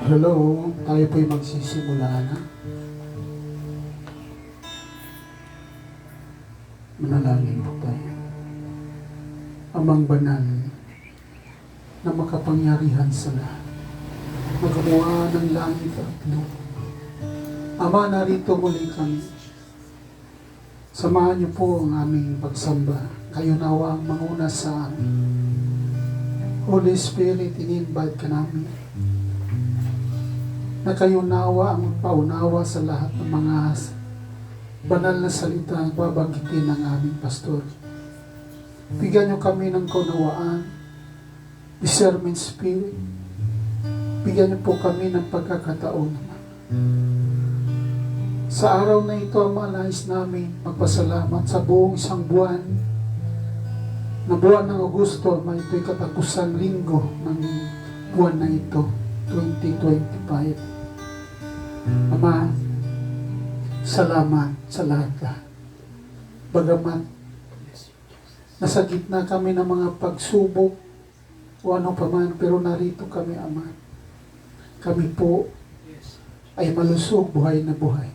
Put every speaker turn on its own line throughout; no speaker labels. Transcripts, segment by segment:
Hello, tayo po'y magsisimula na. Manalangin po tayo. Amang banal na makapangyarihan sa lahat, magawa ng langit at lupa. Ama, narito muli kami. Samahan niyo po ang aming pagsamba. Kayo nawa ang manguna sa amin. Holy Spirit, in-invite ka namin na kayo nawa ang paunawa sa lahat ng mga banal na salita ang babanggitin ng aming pastor. Bigyan niyo kami ng kaunawaan, discernment spirit. Bigyan niyo po kami ng pagkakataon. Sa araw na ito, Ama, nais namin magpasalamat sa buong isang buwan, na buwan ng Agosto. Ama, ito'y katapusang linggo ng buwan na ito, 2025. Ama, salamat sa lahat. Bagamat nasa gitna kami ng mga pagsubok o ano pa man, pero narito kami, Ama. Kami po ay malusog, buhay na buhay.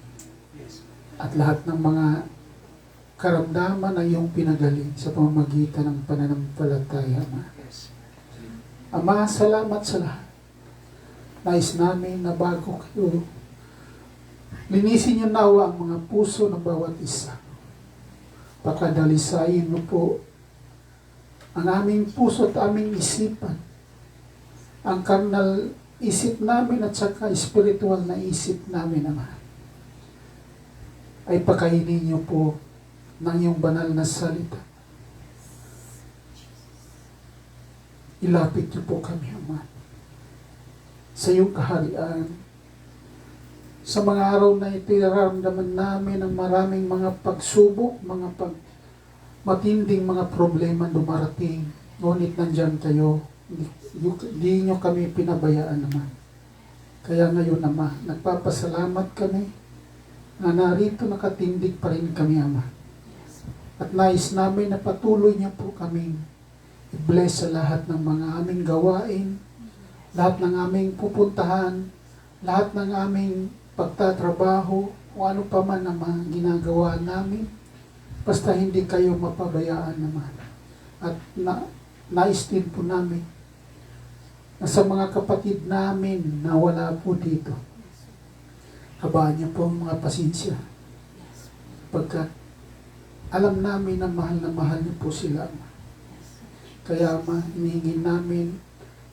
At lahat ng mga karamdaman ay iyong pinagaling sa pamamagitan ng pananampalataya, Ama. Ama, salamat sa lahat. Nais namin na bago kayo, linisin niyo nawa ang mga puso ng bawat isa. Pakadalisayin mo po ang aming puso at aming isipan, ang karnal isip namin at saka spiritual na isip namin, Ama. Ay pakainin niyo po ng iyong banal na salita. Ilapit niyo po kami, Ama, sa iyong kaharian. Sa mga araw na ito, nararamdaman namin ang maraming mga pagsubok, matinding mga problema dumarating. Ngunit nandyan kayo. Hindi nyo kami pinabayaan naman. Kaya ngayon, Ama, nagpapasalamat kami na narito nakatindig pa rin kami, Ama. At nais namin na patuloy niyo po kaming i-bless sa lahat ng mga aming gawain, lahat ng aming pupuntahan, lahat ng aming pagtatrabaho, o ano pa man na mga ginagawa namin. Basta hindi kayo mapabayaan naman. At nais din po namin na sa mga kapatid namin na wala po dito, habaan niyo po ang mga pasensya. Pagkat alam namin na mahal niyo po sila, Ama. Kaya, Ama, hinihingi namin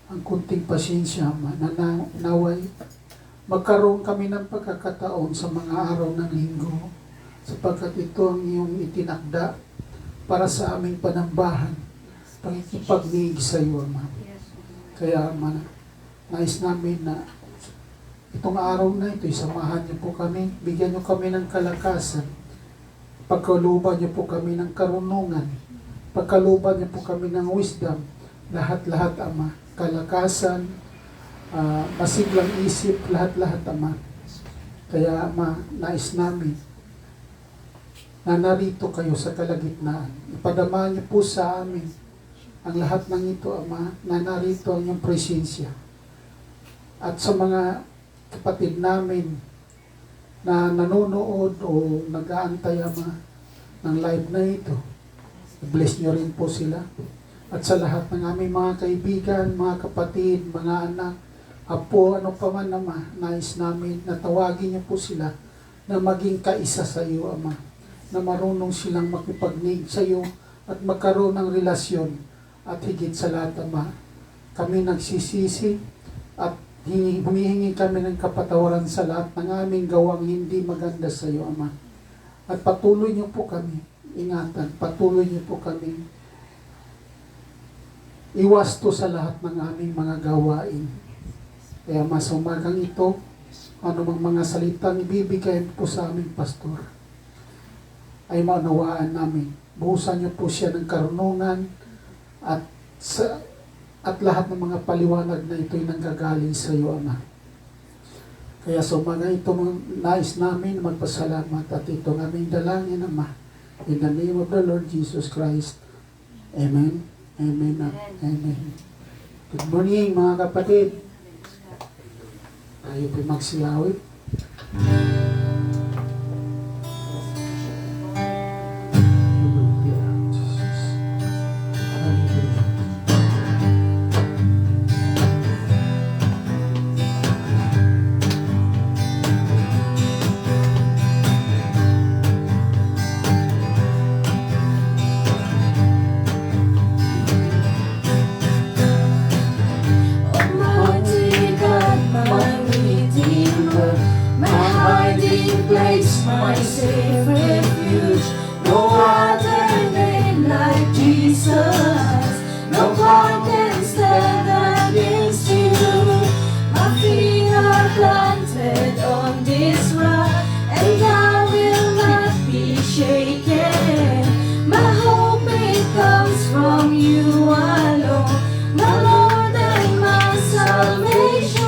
ang kunting pasensya, Ama, na naway magkaroon kami ng pagkakataon sa mga araw ng linggo, sapagkat ito ang iyong itinakda para sa aming panambahan, pangikipagniig sa iyo, Ama. Kaya, Ama, nais namin na itong araw na ito, isamahan niyo po kami, bigyan niyo kami ng kalakasan, pagkaluban niyo po kami ng karunungan, pagkaluban niyo po kami ng wisdom, lahat-lahat, Ama, kalakasan, masiglang isip, lahat-lahat, Ama. Kaya, Ama, nais namin na narito kayo sa kalagitnaan. Ipadama niyo po sa amin ang lahat ng ito, Ama, na narito ang iyong presensya. At sa mga kapatid namin na nanonood o nag-aantay, Ama, ng live na ito, bless niyo rin po sila. At sa lahat ng aming mga kaibigan, mga kapatid, mga anak, apo, ano pa man, Ama, nais namin na tawagin niyo po sila na maging kaisa sa iyo, Ama, na marunong silang makipagnig sa iyo at magkaroon ng relasyon. At higit sa lahat, Ama, kami nagsisisi at humihingi kami ng kapatawaran sa lahat ng aming gawang hindi maganda sa iyo, Ama. At patuloy niyo po kami ingatan, patuloy niyo po kami iwasto sa lahat ng aming mga gawain. Kaya mas umagang ito, anumang mga salitang ibibigay po sa aming pastor, ay maunawaan namin. Buhusan niyo po siya ng karunungan at lahat ng mga paliwanag na ito'y nanggagaling sa iyo, Ama. Kaya sa umaga ito, nais namin magpasalamat at ito ng aming dalangin, Ama. In the name of the Lord Jesus Christ. Amen. Amen. Amen. Good morning mga kapatid. Tayo po'y magsilawit. Hallelujah, Jesus. Hallelujah.
Almighty God, my Redeemer, my hiding place, my safe refuge. No other name like Jesus. No one can stand against you. My feet are planted on this rock, and I will not be shaken. My hope it comes from you alone, my Lord and my salvation.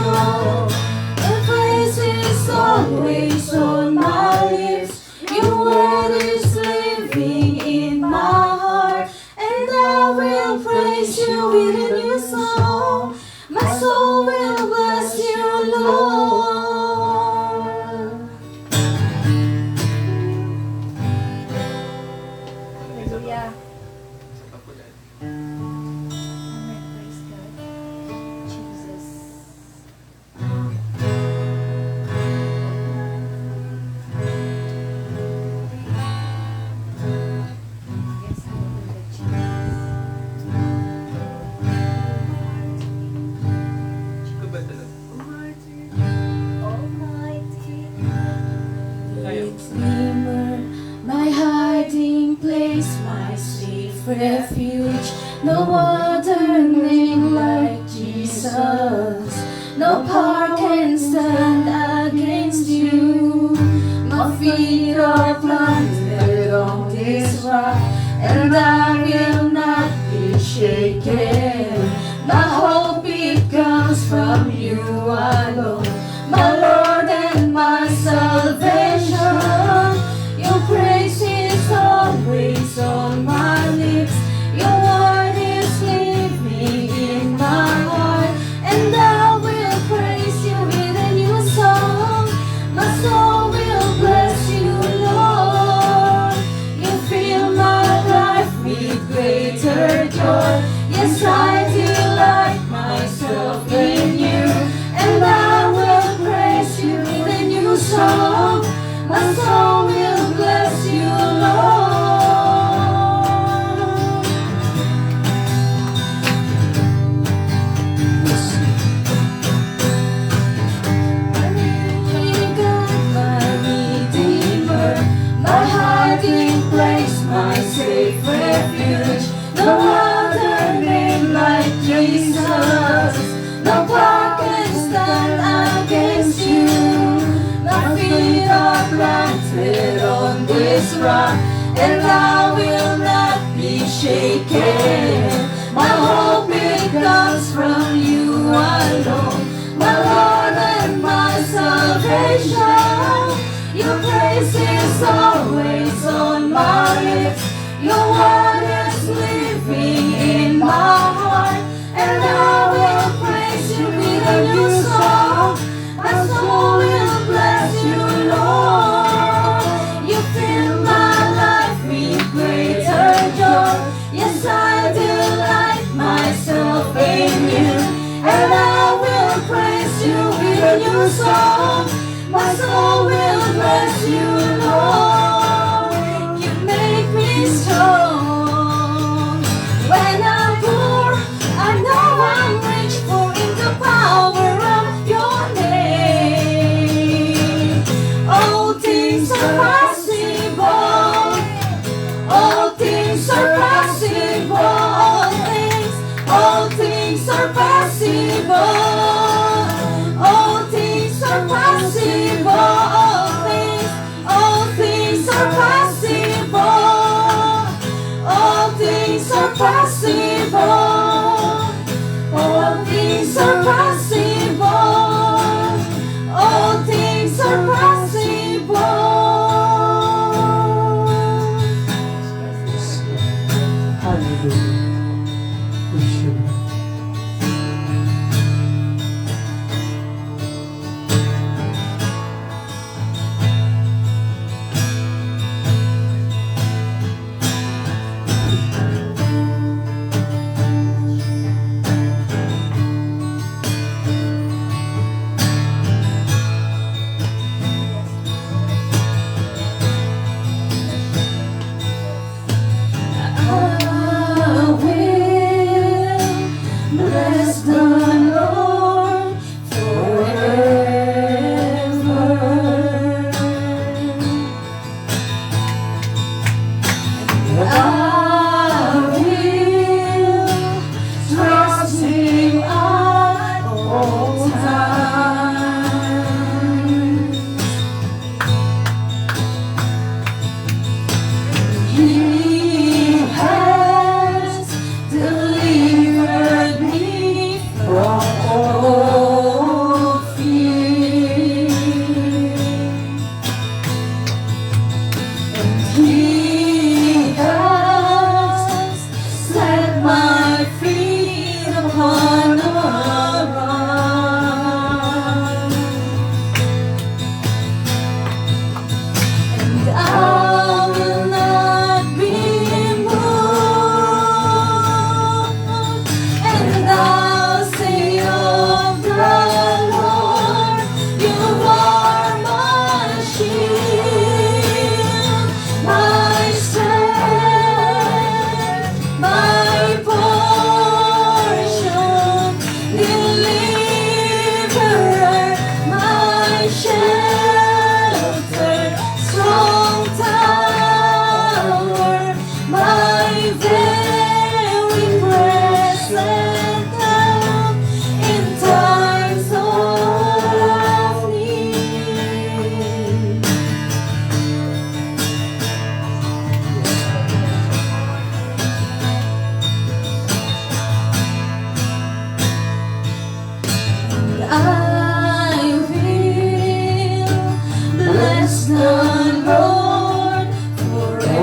Your praise is always on my lips. Your word is living in my heart, and I will praise you with a new song. My soul will bless you, Lord. Hallelujah. Amen. Praise God. Jesus. Yes, hallelujah, Almighty Redeemer, my hiding place, my safe refuge. No other name like Jesus. No power can stand against you. My feet are planted on this rock, and I will not be shaken. My hope it comes from you alone, my Lord and my salvation. Your praise is always on my lips. Your word is living in my heart, and I will praise you with a new song. My soul will bless you, Lord. You fill my life with greater joy. Yes, I delight myself in you, and I will praise you with a new song. My soul will bless you, Lord. My Redeemer, my hiding place, my safe refuge. No other name like Jesus. No power can stand against you. My feet are planted on this rock, and I will not be shaken. My hope it comes from you alone, my Lord and my salvation. Your praise is always on my lips. Your word is living in my heart, and I will praise you with a new song. My soul will bless you, Lord. You fill my life with greater joy. Yes, I delight myself in you, and I will praise you with a new song. My soul will bless you, Lord. You make me strong. When I'm poor, I know I'm rich, for in the power of your name, all things are possible. All things are possible. All things are possible. All things are possible. All things are possible. All things are possible. All things are possible. All things are possible.
Hallelujah. Praise you, Lord.
Bless the Lord forever. I will trust Him at all times. He has delivered me from all fear, and He has set my feet upon a rock, and I will not be moved, and I'll say of the Lord, You are my shield, my strength, my portion, deliverer, my shelter, strong tower, my very present help in times of need. I will bless the Lord forever.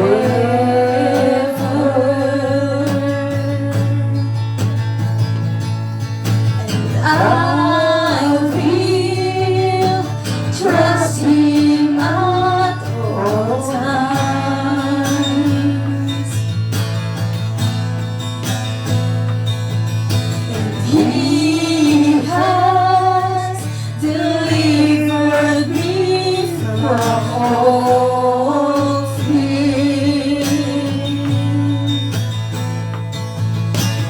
And I will trust Him at all times. And He has delivered me from all fear,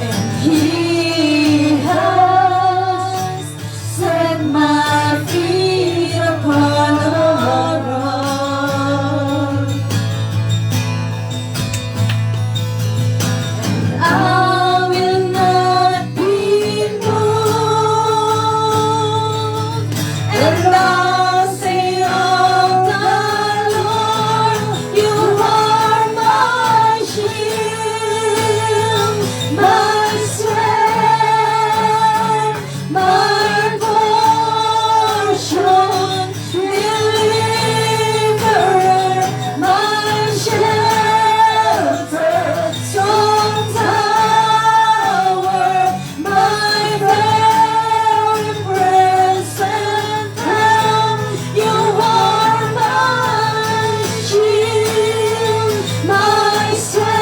and He has set my feet upon a rock, and I will not be moved, and I'll say of the Lord, You are my shield, my strength, my portion, deliverer, my shelter, strong tower, my very present help. You are my shield, my strength,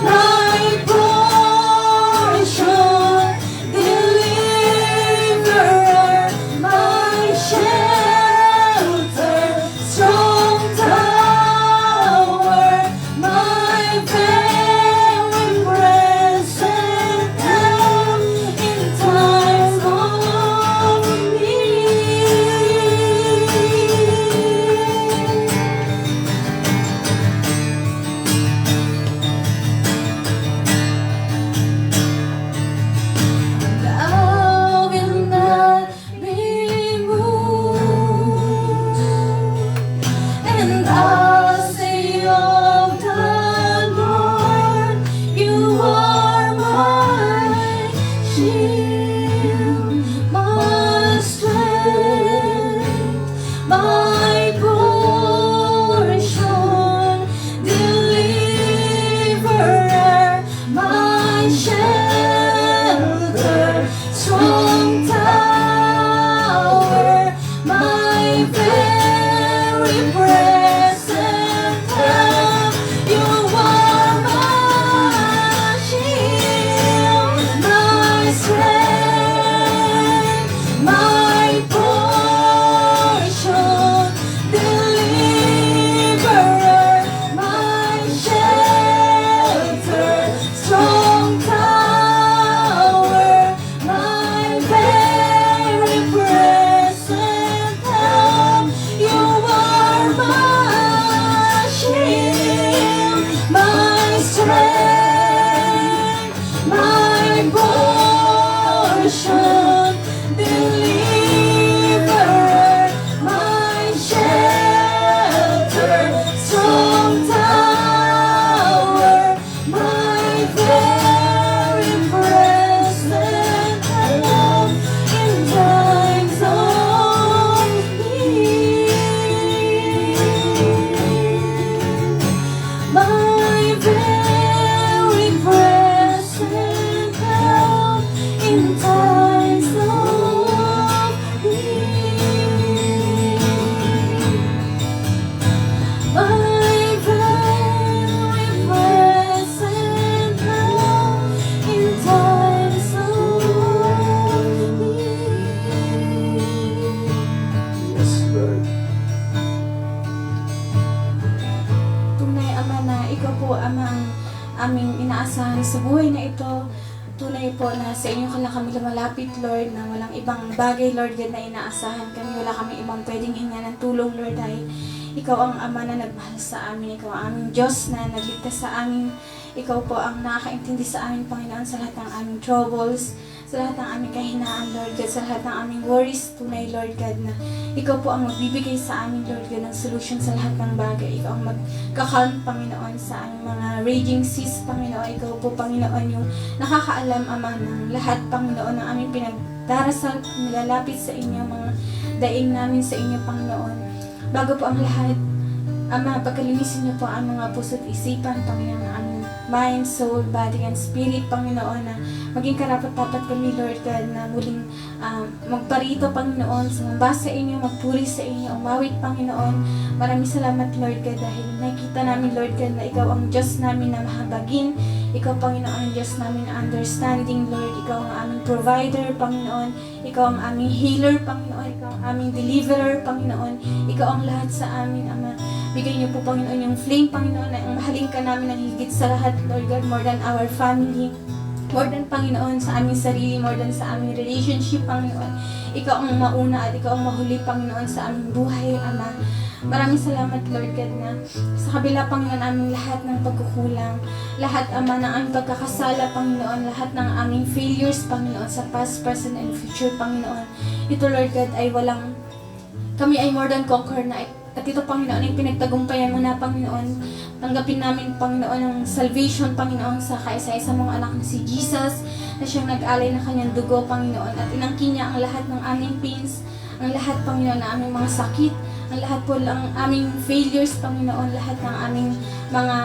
my portion, deliverer, my shelter, strong tower, my very present help in times of need. I will not be moved, and I'll say of the Lord, You are my shield, my strength, my portion, deliverer, my shelter, strong tower, my very present help. You are my shield, my strength. in times of need. My very present help in times of need.
Yes, Lord.
Tunay, Ama, na ikaw po, Ama, ang aming inaasahan sa buhay na ito. Tunay po na sa inyo ka lang kami lumalapit, Lord, na walang ibang bagay, Lord, God, na inaasahan kami. Wala kami ibang pwedeng hinga ng tulong, Lord, dahil ikaw ang Ama na nagmahal sa amin. Ikaw ang aming Diyos na nagligtas sa amin. Ikaw po ang nakakaintindi sa amin, Panginoon, sa lahat ng aming troubles, sa lahat ng aming kahinaan, Lord God, sa lahat ng aming worries. Tunay, Lord God, na ikaw po ang magbibigay sa amin, Lord God, ng solution sa lahat ng bagay. Ikaw ang magkakalm, Panginoon, sa aming mga raging seas, Panginoon. Ikaw po, Panginoon, yung nakakaalam, Ama, ng lahat, Panginoon, ng aming pinagdarasal, nilalapit sa inyo, mga daing namin sa inyo, Panginoon. Bago po ang lahat, Ama, pagkalinisin niyo po ang mga puso't isipan, Panginoon, ang aming mind, soul, body, and spirit, Panginoon, na maging karapat-dapat kami, Lord God, na muling magparito, Panginoon, sumamba sa inyo, magpuri sa inyo, umawit, Panginoon. Maraming salamat, Lord God, dahil nakita namin, Lord God, na ikaw ang Diyos namin na mahabagin. Ikaw, Panginoon, ang Diyos namin na understanding, Lord. Ikaw ang aming provider, Panginoon. Ikaw ang aming healer, Panginoon. Ikaw ang aming deliverer, Panginoon. Ikaw ang lahat sa amin, Ama. Bigay niyo po, Panginoon, yung flame, Panginoon, na ang mahalin ka namin ng higit sa lahat, Lord God, more than our family, more than, Panginoon, sa aming sarili, more than sa aming relationship, Panginoon. Ikaw ang mauna at ikaw ang mahuli, Panginoon, sa aming buhay, Ama. Maraming salamat, Lord God, na sa kabila, Panginoon, aming lahat ng pagkukulang, lahat, Ama, ng aming pagkakasala, Panginoon, lahat ng aming failures, Panginoon, sa past, present, and future, Panginoon. Ito, Lord God, ay kami ay more than conqueror na. At ito, Panginoon, ay pinagtagumpayan mo na, Panginoon. Tanggapin namin, Panginoon, ang salvation, Panginoon, sa kaisa-isa mong anak na si Jesus, na siyang nag-alay ng kanyang dugo, Panginoon. At inangkin niya ang lahat ng aming pains, ang lahat, Panginoon, ng aming mga sakit, ang lahat po ng aming failures, Panginoon, lahat ng aming mga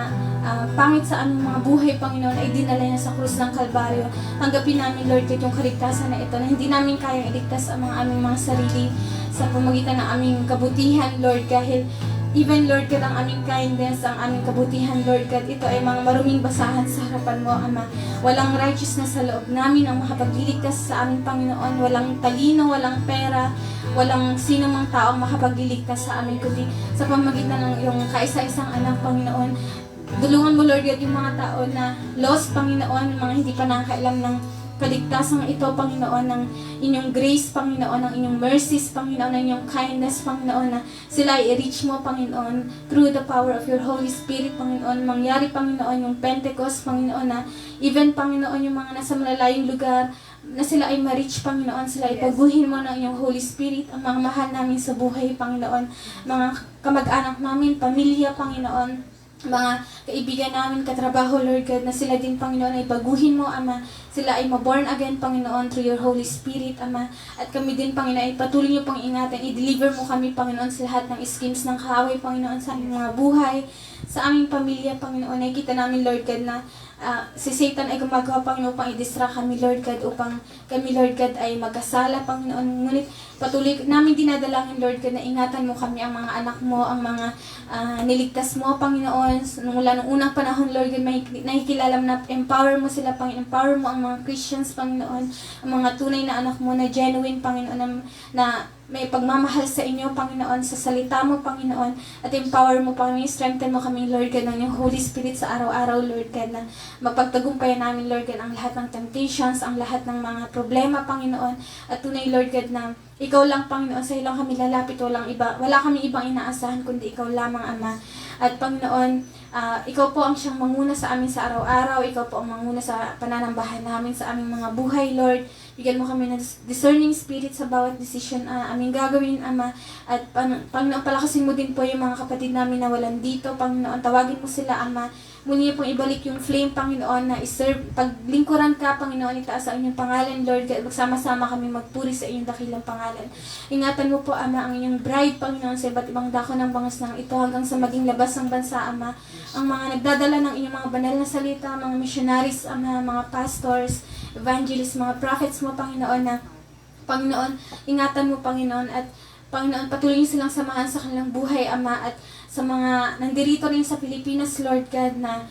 pangit sa aming mga buhay, Panginoon, ay dinala niya sa krus ng Kalbaryo. Tanggapin namin, Lord God, yung kaligtasan na ito, na hindi namin kayang iligtas ang aming mga sarili sa pamagitan ng aming kabutihan, Lord, dahil even, Lord God, ang aming kindness, ang aming kabutihan, Lord God, ito ay mga maruming basahan sa harapan mo, Ama. Walang righteousness sa loob namin ang makapagliligtas sa aming Panginoon. Walang talino, walang pera, walang sino mang taong makapagliligtas sa amin, kundi sa pamagitan ng iyong kaisa-isang anak, Panginoon. Tulungan mo, Lord God, yung mga tao na lost, Panginoon, mga hindi pa nakakailam ng kaligtasan ito, Panginoon, ng inyong grace, Panginoon, ng inyong mercies, Panginoon, ng inyong kindness, Panginoon, na sila ay i-reach mo, Panginoon, through the power of your Holy Spirit, Panginoon. Mangyari, Panginoon, yung Pentecost, Panginoon, na even, Panginoon, yung mga nasa malalayong lugar, na sila ay ma-reach, Panginoon, sila ay paguhin mo ng iyong Holy Spirit, ang mga mahal namin sa buhay, Panginoon, mga kamag-anak namin, pamilya, Panginoon, mga kaibigan namin, katrabaho, Lord God, na sila din, Panginoon, ay baguhin mo, Ama. Sila ay ma-born again, Panginoon, through your Holy Spirit, Ama. At kami din, Panginoon, ay patuloy niyo pang ingatan, i-deliver mo kami, Panginoon, sa lahat ng schemes ng kaaway, Panginoon, sa aming mga buhay, sa aming pamilya, Panginoon. Ay kita namin, Lord God, na si Satan ay gumagawa, Panginoon, upang i-distract kami, Lord God, upang kami, Lord God, ay magkasala, Panginoon. Ngunit patuloy namin dinadalangin, Lord God, na ingatan mo kami, ang mga anak mo, ang mga niligtas mo, Panginoon. Mula nung unang panahon, Lord God, may nakikilala mo na empower mo sila, Panginoon. Empower mo ang mga Christians, Panginoon. Ang mga tunay na anak mo na genuine, Panginoon, na may pagmamahal sa inyo, Panginoon, sa salita mo, Panginoon, at empower mo, Panginoon, strengthen mo kami, Lord God, ng iyong Holy Spirit sa araw-araw, Lord God, na mapagtagumpayan namin, Lord God, ang lahat ng temptations, ang lahat ng mga problema, Panginoon, at tunay, Lord God, na ikaw lang, Panginoon, sa iyo lang kami lalapit, wala kami ibang inaasahan, kundi ikaw lamang, Ama. At Panginoon, ikaw po ang siyang manguna sa amin sa araw-araw, ikaw po ang manguna sa pananambahan namin, sa aming mga buhay, Lord. Bigyan mo kami ng discerning spirit sa bawat decision aming gagawin, Ama. At Panginoon, palakasin mo din po yung mga kapatid namin na walang dito, Panginoon. Tawagin mo sila, Ama. muli niyo pong ibalik yung flame, Panginoon, na iserve. Paglingkuran ka, Panginoon, itaas ang inyong pangalan, Lord God. Magsama-sama kami magpuri sa inyong dakilang pangalan. Ingatan mo po, Ama, ang inyong bride, Panginoon, sa iba't ibang dako ng bangas ng ito hanggang sa maging labas ng bansa, Ama. Ang mga nagdadala ng inyong mga banal na salita, mga missionaries, Ama, mga pastors, evangelists, mga prophets mo, Panginoon, na Panginoon, ingatan mo, Panginoon, at Panginoon, patuloy niyo silang samahan sa kanilang buhay, Ama, at sa mga nandirito rin sa Pilipinas, Lord God, na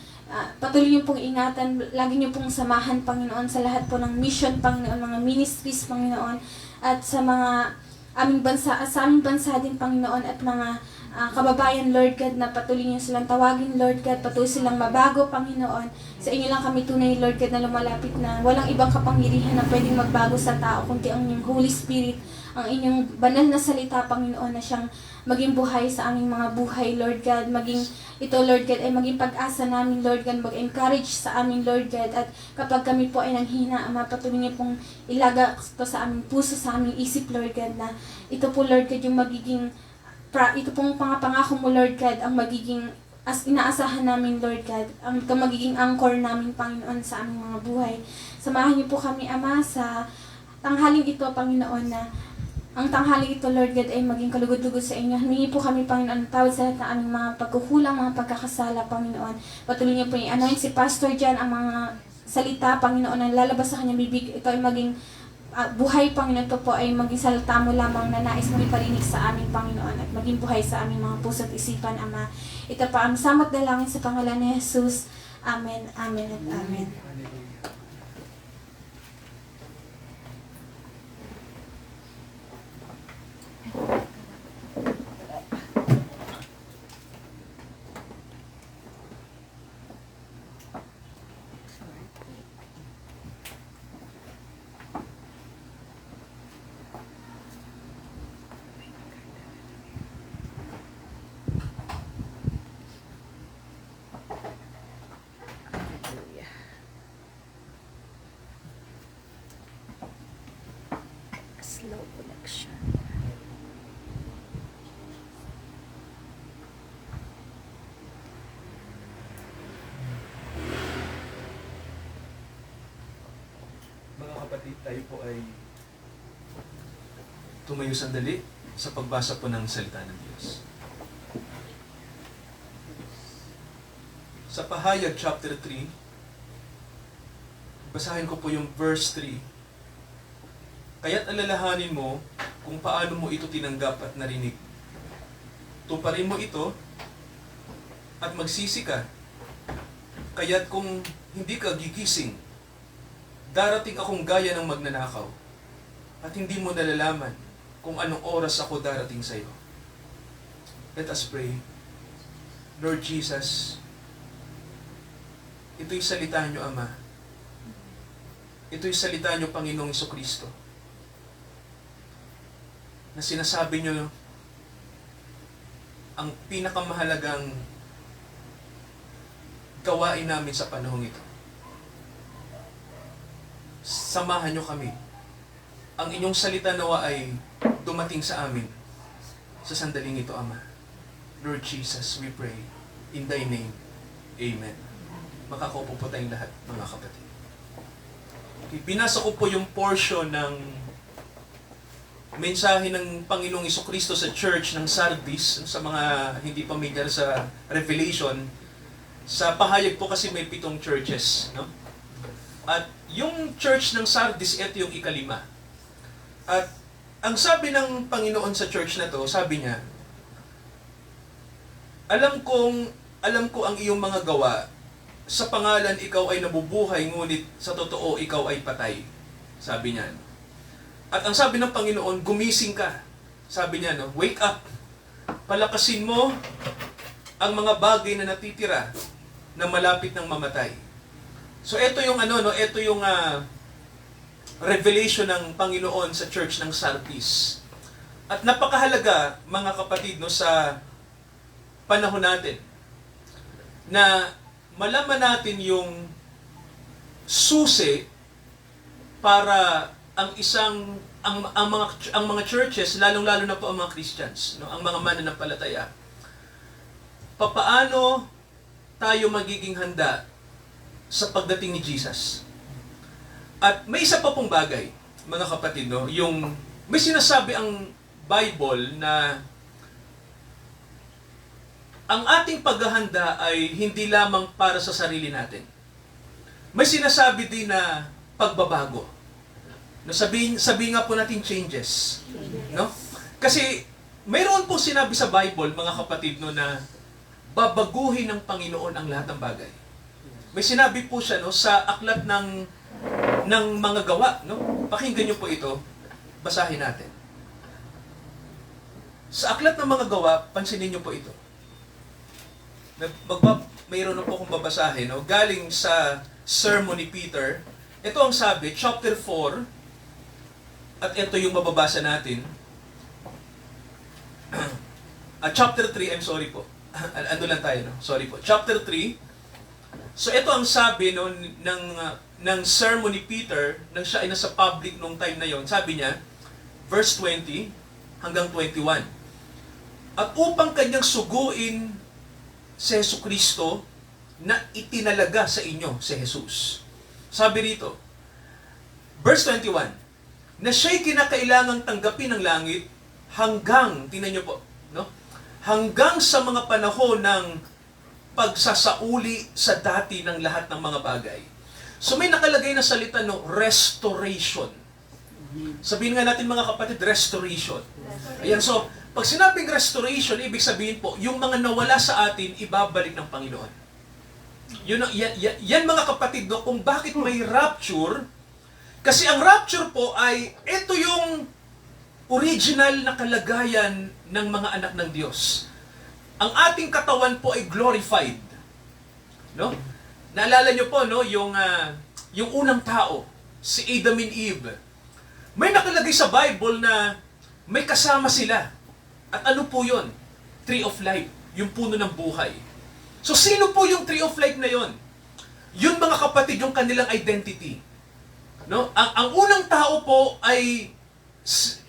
patuloy niyo pong ingatan, lagi niyo pong samahan, Panginoon, sa lahat po ng mission, Panginoon, mga ministries, Panginoon, at sa mga aming bansa, at sa aming bansa din, Panginoon, at mga kababayan, Lord God, na patuloy niyo silang tawagin, Lord God, patuloy silang mabago, Panginoon. Sa inyo lang kami tunay, Lord God, na lumalapit na walang ibang kapangyarihan na pwedeng magbago sa tao, kundi ang inyong Holy Spirit, ang inyong banal na salita, Panginoon, na siyang maging buhay sa aming mga buhay, Lord God. Maging ito, Lord God, ay maging pag-asa namin, Lord God, mag-encourage sa amin, Lord God. At kapag kami po ay nanghina, Ama, patuloy niyo pong ilaga ito sa aming puso, sa aming isip, Lord God, na ito po, Lord God, yung magiging, ito pong pangako mo, Lord God, ang magiging, as inaasahan namin, Lord God, ang ito magiging anchor namin, Panginoon, sa aming mga buhay. Samahan niyo po kami, Ama, sa tanghaling ito, Panginoon, na ang tanghaling ito, Lord God, ay maging kalugod-lugod sa inyo. Humingi po kami, Panginoon, ng tawad sa lahat ng aming mga pagkukulang, mga pagkakasala, Panginoon. Patuloy niyo po i-anoint si Pastor dyan, ang mga salita, Panginoon, na lalabas sa kanyang bibig. Ito ay maging buhay, Panginoon. Ito po ay maging salita mo lamang na nais mo iparinig sa aming Panginoon at maging buhay sa aming mga puso at isipan, Ama. Ito pa ang samot dalangin sa pangalan ni Jesus. Amen, amen, at amen.
Slow connection.
Mga kapatid, tayo po ay tumayo sandali sa pagbasa po ng salita ng Diyos. Sa Pahayag chapter 3, basahin ko po yung verse 3. Kaya't alalahanin mo kung paano mo ito tinanggap at narinig. Tuparin mo ito at magsisi ka. Kaya't kung hindi ka gigising, darating akong gaya ng magnanakaw at hindi mo nalalaman kung anong oras ako darating sa iyo. Let us pray. Lord Jesus, ito'y salita niyo, Ama. Ito'y salita niyo, Panginoong Jesucristo, na sinasabi niyo ang pinakamahalagang gawain namin sa panahong ito. Samahan niyo kami. Ang inyong salita nawa ay dumating sa amin sa sandaling ito, Ama. Lord Jesus, we pray in Thy name. Amen. Makakaupo po tayong lahat, mga kapatid. Okay, binasa ko po yung portion ng mensahe ng Panginoong Jesucristo sa church ng Sardis. Sa mga hindi pamilyar sa Revelation, sa pahayag po kasi may 7 churches, no? At yung church ng Sardis, ito yung ikalima. At ang sabi ng Panginoon sa church na to, sabi niya, alam ko ang iyong mga gawa. Sa pangalan ikaw ay nabubuhay, ngunit sa totoo ikaw ay patay. Sabi niya. At ang sabi ng Panginoon, gumising ka. Sabi niya, no, wake up. Palakasin mo ang mga bagay na natitira na malapit ng mamatay. So ito yung ito yung revelation ng Panginoon sa church ng Sardis. At napakahalaga, mga kapatid, no, sa panahon natin na malaman natin yung susi para ang mga churches, lalong-lalo na po ang mga Christians, no, ang mga mananampalataya, papaano tayo magiging handa sa pagdating ni Jesus. At may isa pa pong bagay, mga kapatid, no? Yung may sinasabi ang Bible na ang ating paghahanda ay hindi lamang para sa sarili natin. May sinasabi din na pagbabago. No, sabihin nga po natin changes. No? Kasi mayroon pong sinabi sa Bible, mga kapatid, no, na babaguhin ng Panginoon ang lahat ng bagay. May sinabi po siya, no, sa aklat ng mga gawa. No? Pakinggan niyo po ito. Basahin natin. Sa aklat ng mga gawa, pansinin niyo po ito. Mayroon na po akong babasahin. No? Galing sa sermon ni Peter. Ito ang sabi, chapter 4, at ito yung mababasa natin. Chapter 3, I'm sorry po. Ando lang tayo, no? Sorry po. Chapter 3. So ito ang sabi, no, ng sermon ni Peter nang siya ay nasa public nung time na yon. Sabi niya, verse 20 hanggang 21. At upang kanyang suguin si Jesucristo na itinalaga sa inyo si Jesus. Sabi rito, verse 21, na siya'y kinakailangang tanggapin ng langit hanggang, tingnan niyo po, no? Hanggang sa mga panahon ng pagsasauli sa dati ng lahat ng mga bagay. So may nakalagay na salita, no, restoration. Sabihin nga natin, mga kapatid, restoration. Ayan, so pag sinabing restoration, ibig sabihin po, yung mga nawala sa atin, ibabalik ng Panginoon. Yan mga kapatid, no, kung bakit may rapture. Kasi ang rapture po ay, ito yung original na kalagayan ng mga anak ng Diyos. Ang ating katawan po ay glorified. No? Naalala niyo po, no, yung unang tao, si Adam and Eve. May nakalagay sa Bible na may kasama sila. At ano po yun? Tree of life, yung puno ng buhay. So sino po yung tree of life na yon? Yun, mga kapatid, yung kanilang identity. No? Ang unang tao po ay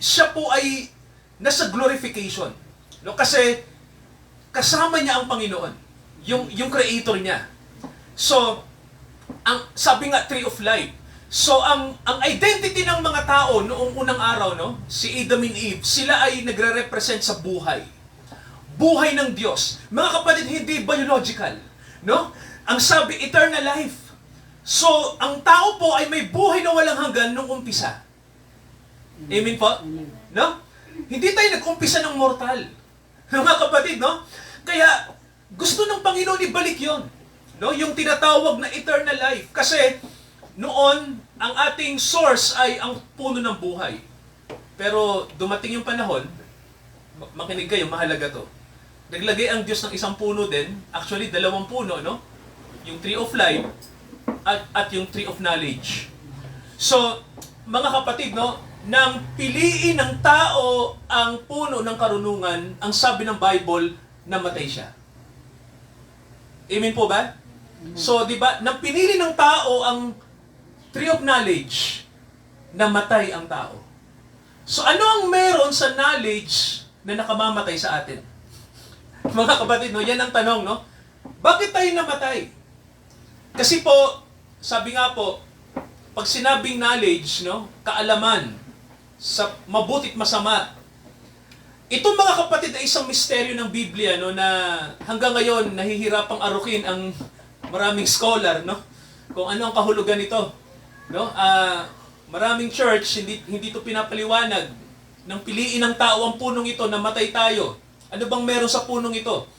siya po ay nasa glorification. No? Kasi kasama niya ang Panginoon, yung creator niya. So, sabi nga tree of life. So ang identity ng mga tao noong unang araw, no, si Adam and Eve, sila ay nagre-represent sa buhay. Buhay ng Diyos. Mga kapatid, hindi biological, no? Ang sabi, eternal life. So, ang tao po ay may buhay na walang hanggan nung umpisa. Amen po? No? Hindi tayo nag-umpisa ng mortal. Mga kapatid, no? Kaya, gusto ng Panginoon ibalik yon, no? Yung tinatawag na eternal life. Kasi, noon, ang ating source ay ang puno ng buhay. Pero, dumating yung panahon, makinig kayo, mahalaga to. Naglagay ang Diyos ng isang puno din, actually, 2 puno, no? Yung tree of life, at yung tree of knowledge. So, mga kapatid, no, nang piliin ng tao ang puno ng karunungan, ang sabi ng Bible, namatay siya. Amen po ba? So, di ba, nang pinili ng tao ang tree of knowledge, namatay ang tao. So, ano ang meron sa knowledge na nakamamatay sa atin? Mga kapatid, no, yan ang tanong, no? Bakit tayo namatay? Kasi po, sabi nga po, pag sinabing knowledge, no, kaalaman, sa mabutit masama, itong mga kapatid ay isang misteryo ng Biblia, no, na hanggang ngayon nahihirapang arukin ang maraming scholar, no, kung ano ang kahulugan nito, no? Maraming church hindi ito pinapaliwanag. Nang piliin ng tao ang punong ito, namatay tayo. Ano bang meron sa punong ito?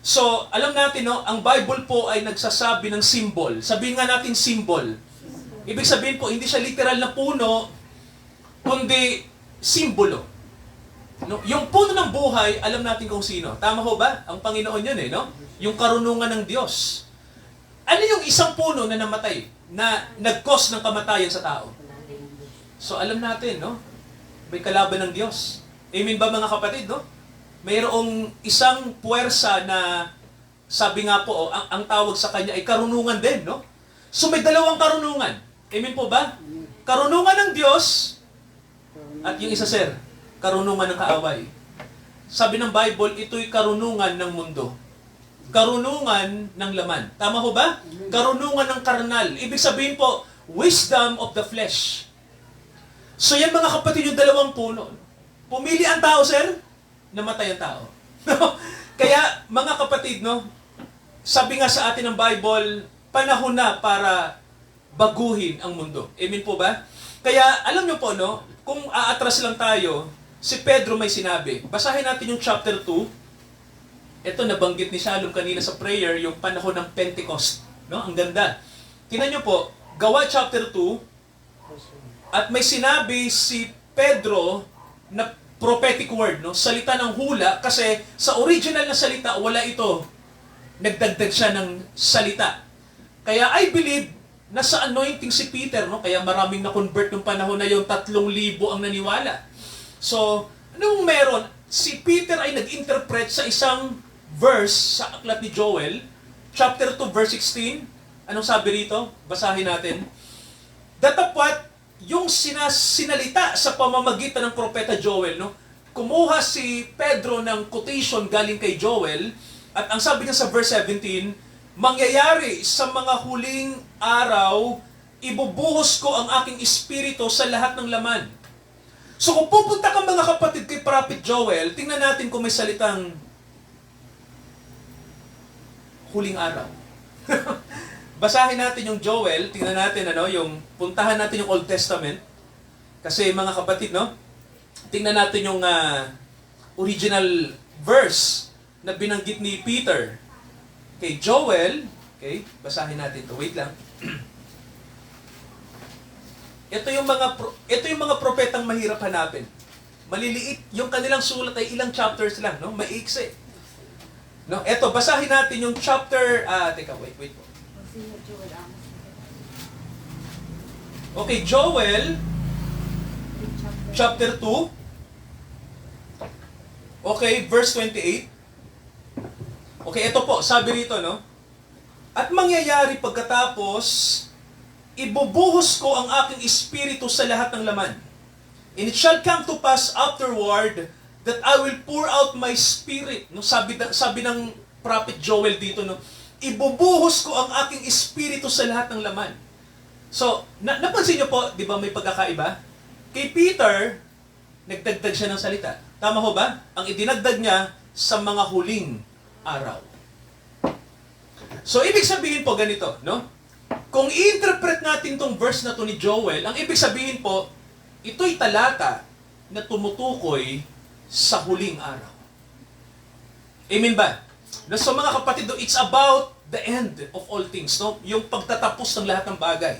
So, alam natin, no, ang Bible po ay nagsasabi ng symbol. Sabihin nga natin symbol. Ibig sabihin po, hindi siya literal na puno, kundi simbolo. No? Yung puno ng buhay, alam natin kung sino. Tama ho ba? Ang Panginoon yun, no? Yung karunungan ng Diyos. Ano yung isang puno na namatay, na nag-cause ng kamatayan sa tao? So, alam natin, no? May kalaban ng Diyos. Amen ba, mga kapatid, no? Mayroong isang puwersa na, sabi nga po, ang tawag sa kanya ay karunungan din, no? So may dalawang karunungan. Amen po ba? Karunungan ng Diyos, at yung isa, sir, karunungan ng kaaway. Sabi ng Bible, ito'y karunungan ng mundo. karunungan ng laman. Tama ho ba? Karunungan ng karnal. Ibig sabihin po, wisdom of the flesh. So yan mga kapatid, yung dalawang puno. Pumili ang tao, sir, namatay ang tao. Kaya mga kapatid, no, sabi nga sa atin ng Bible, panahon na para baguhin ang mundo. Amen po ba? Kaya alam nyo po, no, kung aatras lang tayo, si Pedro may sinabi. Basahin natin yung chapter 2. Ito, nabanggit ni Shalom kanina sa prayer, yung panahon ng Pentecost. No? Ang ganda. Tingnan nyo po, Gawa chapter 2, at may sinabi si Pedro na prophetic word, no? Salita ng hula, kasi sa original na salita, wala ito. Nagdagdag siya ng salita. Kaya I believe, nasa anointing si Peter, no? Kaya maraming na-convert ng panahon na yung 3,000 ang naniwala. So, anong meron? Si Peter ay nag-interpret sa isang verse sa aklat ni Joel, chapter 2, verse 16. Anong sabi rito? Basahin natin. Datapwat, yung sinalita sa pamamagitan ng propeta Joel, no? Kumuha si Pedro ng quotation galing kay Joel, at ang sabi niya sa verse 17, mangyayari sa mga huling araw, ibubuhos ko ang aking espiritu sa lahat ng laman. So kung pupunta ka mga kapatid kay Prophet Joel, tingnan natin kung may salitang huling araw. Basahin natin yung Joel, tingnan natin yung puntahan natin yung Old Testament. Kasi mga kapatid, no? Tingnan natin yung original verse na binanggit ni Peter kay Joel. Okay, basahin natin to. Wait lang. Ito yung mga propetang mahirap hanapin. Maliliit, yung kanilang sulat ay ilang chapters lang, no? Maiksi. No, ito basahin natin yung chapter wait po. Okay, Joel chapter 2. Okay, verse 28. Okay, ito po, sabi rito, no? At mangyayari pagkatapos, ibubuhos ko ang aking espiritu sa lahat ng laman. And it shall come to pass afterward that I will pour out my spirit. No, sabi ng prophet Joel dito, no? Ibubuhos ko ang aking espiritu sa lahat ng laman. So, napansin niyo po, di ba may pagkakaiba? Kay Peter, nagdagdag siya ng salita. Tama ho ba? Ang idinagdag niya sa mga huling araw. So, ibig sabihin po ganito, no? Kung i-interpret natin tong verse na to ni Joel, ang ibig sabihin po, ito'y talata na tumutukoy sa huling araw. Amen ba? So mga kapatid, it's about the end of all things, no? Yung pagtatapos ng lahat ng bagay.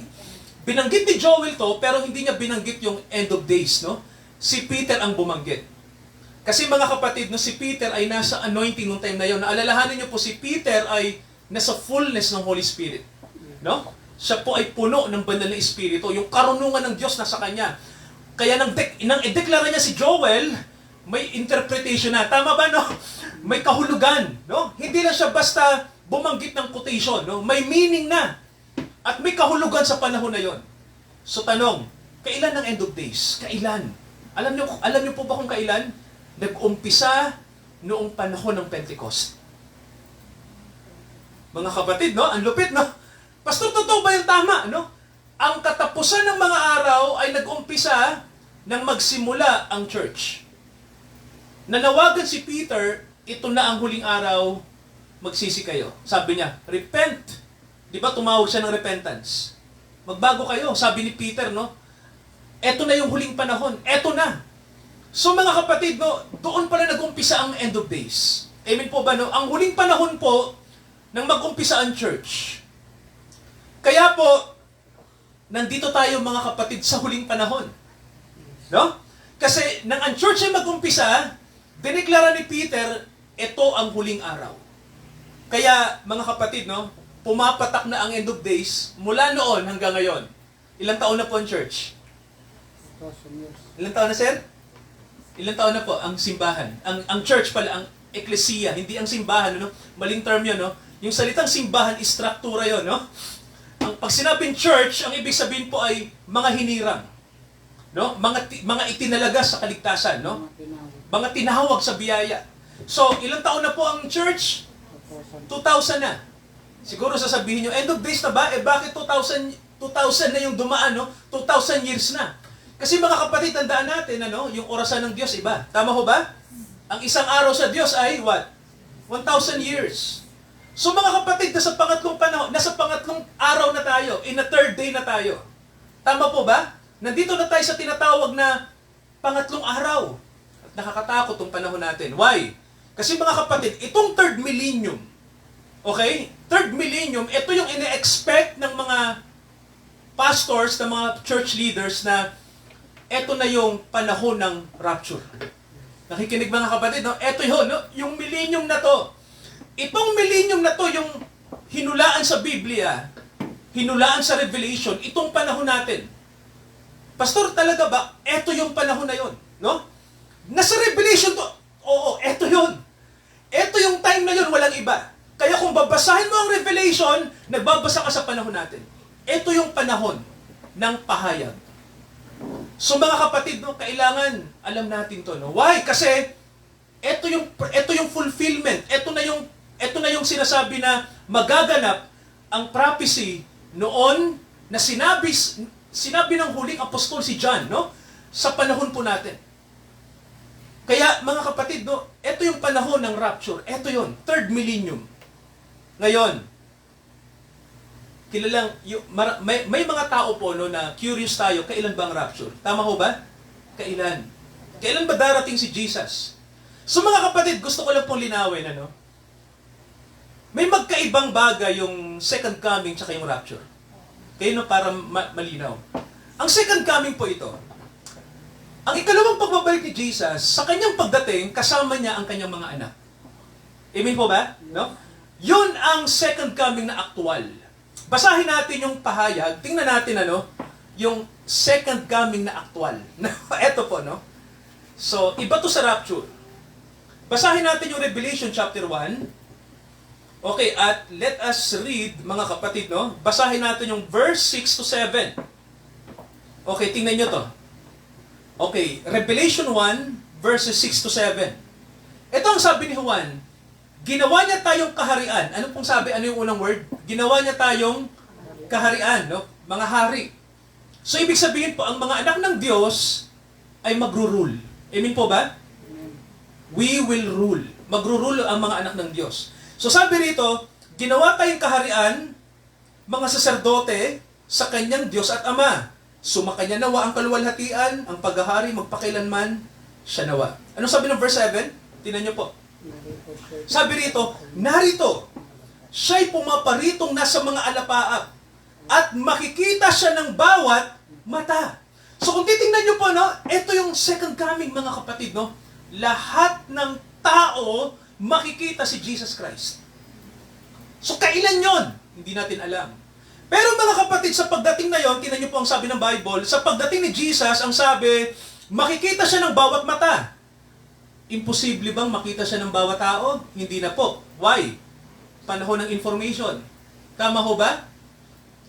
Binanggit ni Joel to, pero hindi niya binanggit yung end of days, no? Si Peter ang bumanggit. Kasi mga kapatid, no, si Peter ay nasa anointing nung time na yun. Naalalahanin niyo po, si Peter ay nasa fullness ng Holy Spirit. No? Siya po ay puno ng banal na Espiritu. Yung karunungan ng Diyos nasa kanya. Kaya nang i-deklara niya si Joel, may interpretation na. Tama ba, no? May kahulugan, no? Hindi lang siya basta bumanggit ng quotation, no? May meaning na. At may kahulugan sa panahon na yon. So tanong, kailan ang end of days? Kailan? Alam niyo po ba kung kailan? Nag-umpisa noong panahon ng Pentecost. Mga kapatid, no? Ang lupit, no? Pastor, totoo ba yung tama, no? Ang katapusan ng mga araw ay nag-umpisa nang magsimula ang church. Nanawagan si Peter, ito na ang huling araw, magsisi kayo. Sabi niya, repent. Di ba tumawag siya ng repentance? Magbago kayo, sabi ni Peter, no? Ito na yung huling panahon. Ito na. So mga kapatid, no, doon pala nag-umpisa ang end of days. Amen po ba, no? Ang huling panahon po, nang mag-umpisa ang church. Kaya po, nandito tayo mga kapatid sa huling panahon. No? Kasi nang ang church ay mag-umpisa, dineklara ni Peter, ito ang huling araw. Kaya mga kapatid, no, pumapatak na ang end of days mula noon hanggang ngayon. Ilang taon na po ang church? Ilang taon na, sir? Ilang taon na po ang simbahan? Ang church pala, ang eklesiya, hindi ang simbahan, no? Maling term yun, no? Yung salitang simbahan, istruktura yun, no? Pag sinabing church, ang ibig sabihin po ay mga hinirang. No? Mga itinalaga sa kaligtasan, no? Mga tinawag sa biyaya. So, ilang taon na po ang church? 2,000 na. Siguro sasabihin nyo, end of days na ba? Eh bakit 2,000 na yung dumaan, no? 2,000 years na. Kasi mga kapatid, tandaan natin, yung orasan ng Diyos iba. Tama ho ba? Ang isang araw sa Diyos ay what? 1,000 years. So mga kapatid, nasa pangatlong panahon, nasa pangatlong araw na tayo, in the third day na tayo. Tama po ba? Nandito na tayo sa tinatawag na pangatlong araw. At nakakatakot tong panahon natin. Why? Kasi mga kapatid, itong third millennium, okay? Third millennium, ito yung ine-expect ng mga pastors, ng mga church leaders na ito na yung panahon ng rapture. Nakikinig mga kapatid, no? Ito yun, no? Yung millennium na to. Itong millennium na to, yung hinulaan sa Biblia, hinulaan sa Revelation, itong panahon natin. Pastor, talaga ba? Ito yung panahon na yun, no? Nasa Revelation to, oo, ito yun. Ito yung time na yun, walang iba. Kaya kung babasahin mo ang Revelation, nagbabasa ka sa panahon natin. Ito yung panahon ng pahayag. So mga kapatid, no, kailangan alam natin to, no? Why? Kasi ito yung fulfillment. Ito na yung sinasabi na magaganap ang prophecy noon na sinabi ng huling apostol si John, no? Sa panahon po natin. Kaya mga kapatid, no, ito yung panahon ng rapture. Ito yun, third millennium. Ngayon, may mga tao po, no, na curious tayo, kailan ba ang rapture? Tama ho ba? Kailan? Kailan ba darating si Jesus? So mga kapatid, gusto ko lang pong linawin, may magkaibang bagay yung second coming tsaka yung rapture. Kaya no, para malinaw. Ang second coming po ito, ang ikalawang pagbabalik ni Jesus, sa kanyang pagdating, kasama niya ang kanyang mga anak. Amen po ba? No? Yun ang second coming na aktual. Basahin natin yung pahayag, tingnan natin yung second coming na aktual. Ito po, no? So, iba to sa rapture. Basahin natin yung Revelation chapter 1. Okay, at let us read, mga kapatid, no? Basahin natin yung verse 6 to 7. Okay, tingnan nyo to. Okay, Revelation 1, verses 6 to 7. Ito ang sabi ni Juan, ginawa niya tayong kaharian. Ano pong sabi? Ano yung unang word? Ginawa niya tayong kaharian, no? Mga hari. So, ibig sabihin po, ang mga anak ng Diyos ay magro-rule. Amen po ba? We will rule. Magro-rule ang mga anak ng Diyos. So, sabi rito, ginawa tayong kaharian, mga saserdote, sa kanyang Diyos at Ama. Sumakanya nawa ang kaluwalhatian, ang paghahari magpakailanman, siya nawa. Anong sabi ng verse 7? Tingnan niyo po. Sabi rito, narito, siya'y pumaparitong nasa mga alapaap at makikita siya ng bawat mata. So kung titingnan niyo po, no, ito yung second coming, mga kapatid, no? Lahat ng tao makikita si Jesus Christ. So kailan yon? Hindi natin alam. Pero mga kapatid, sa pagdating na yon, tingnan niyo po ang sabi ng Bible, sa pagdating ni Jesus, ang sabi, makikita siya ng bawat mata. Imposible bang makita siya ng bawat tao? Hindi na po. Why? Panahon ng information. Tama ho ba?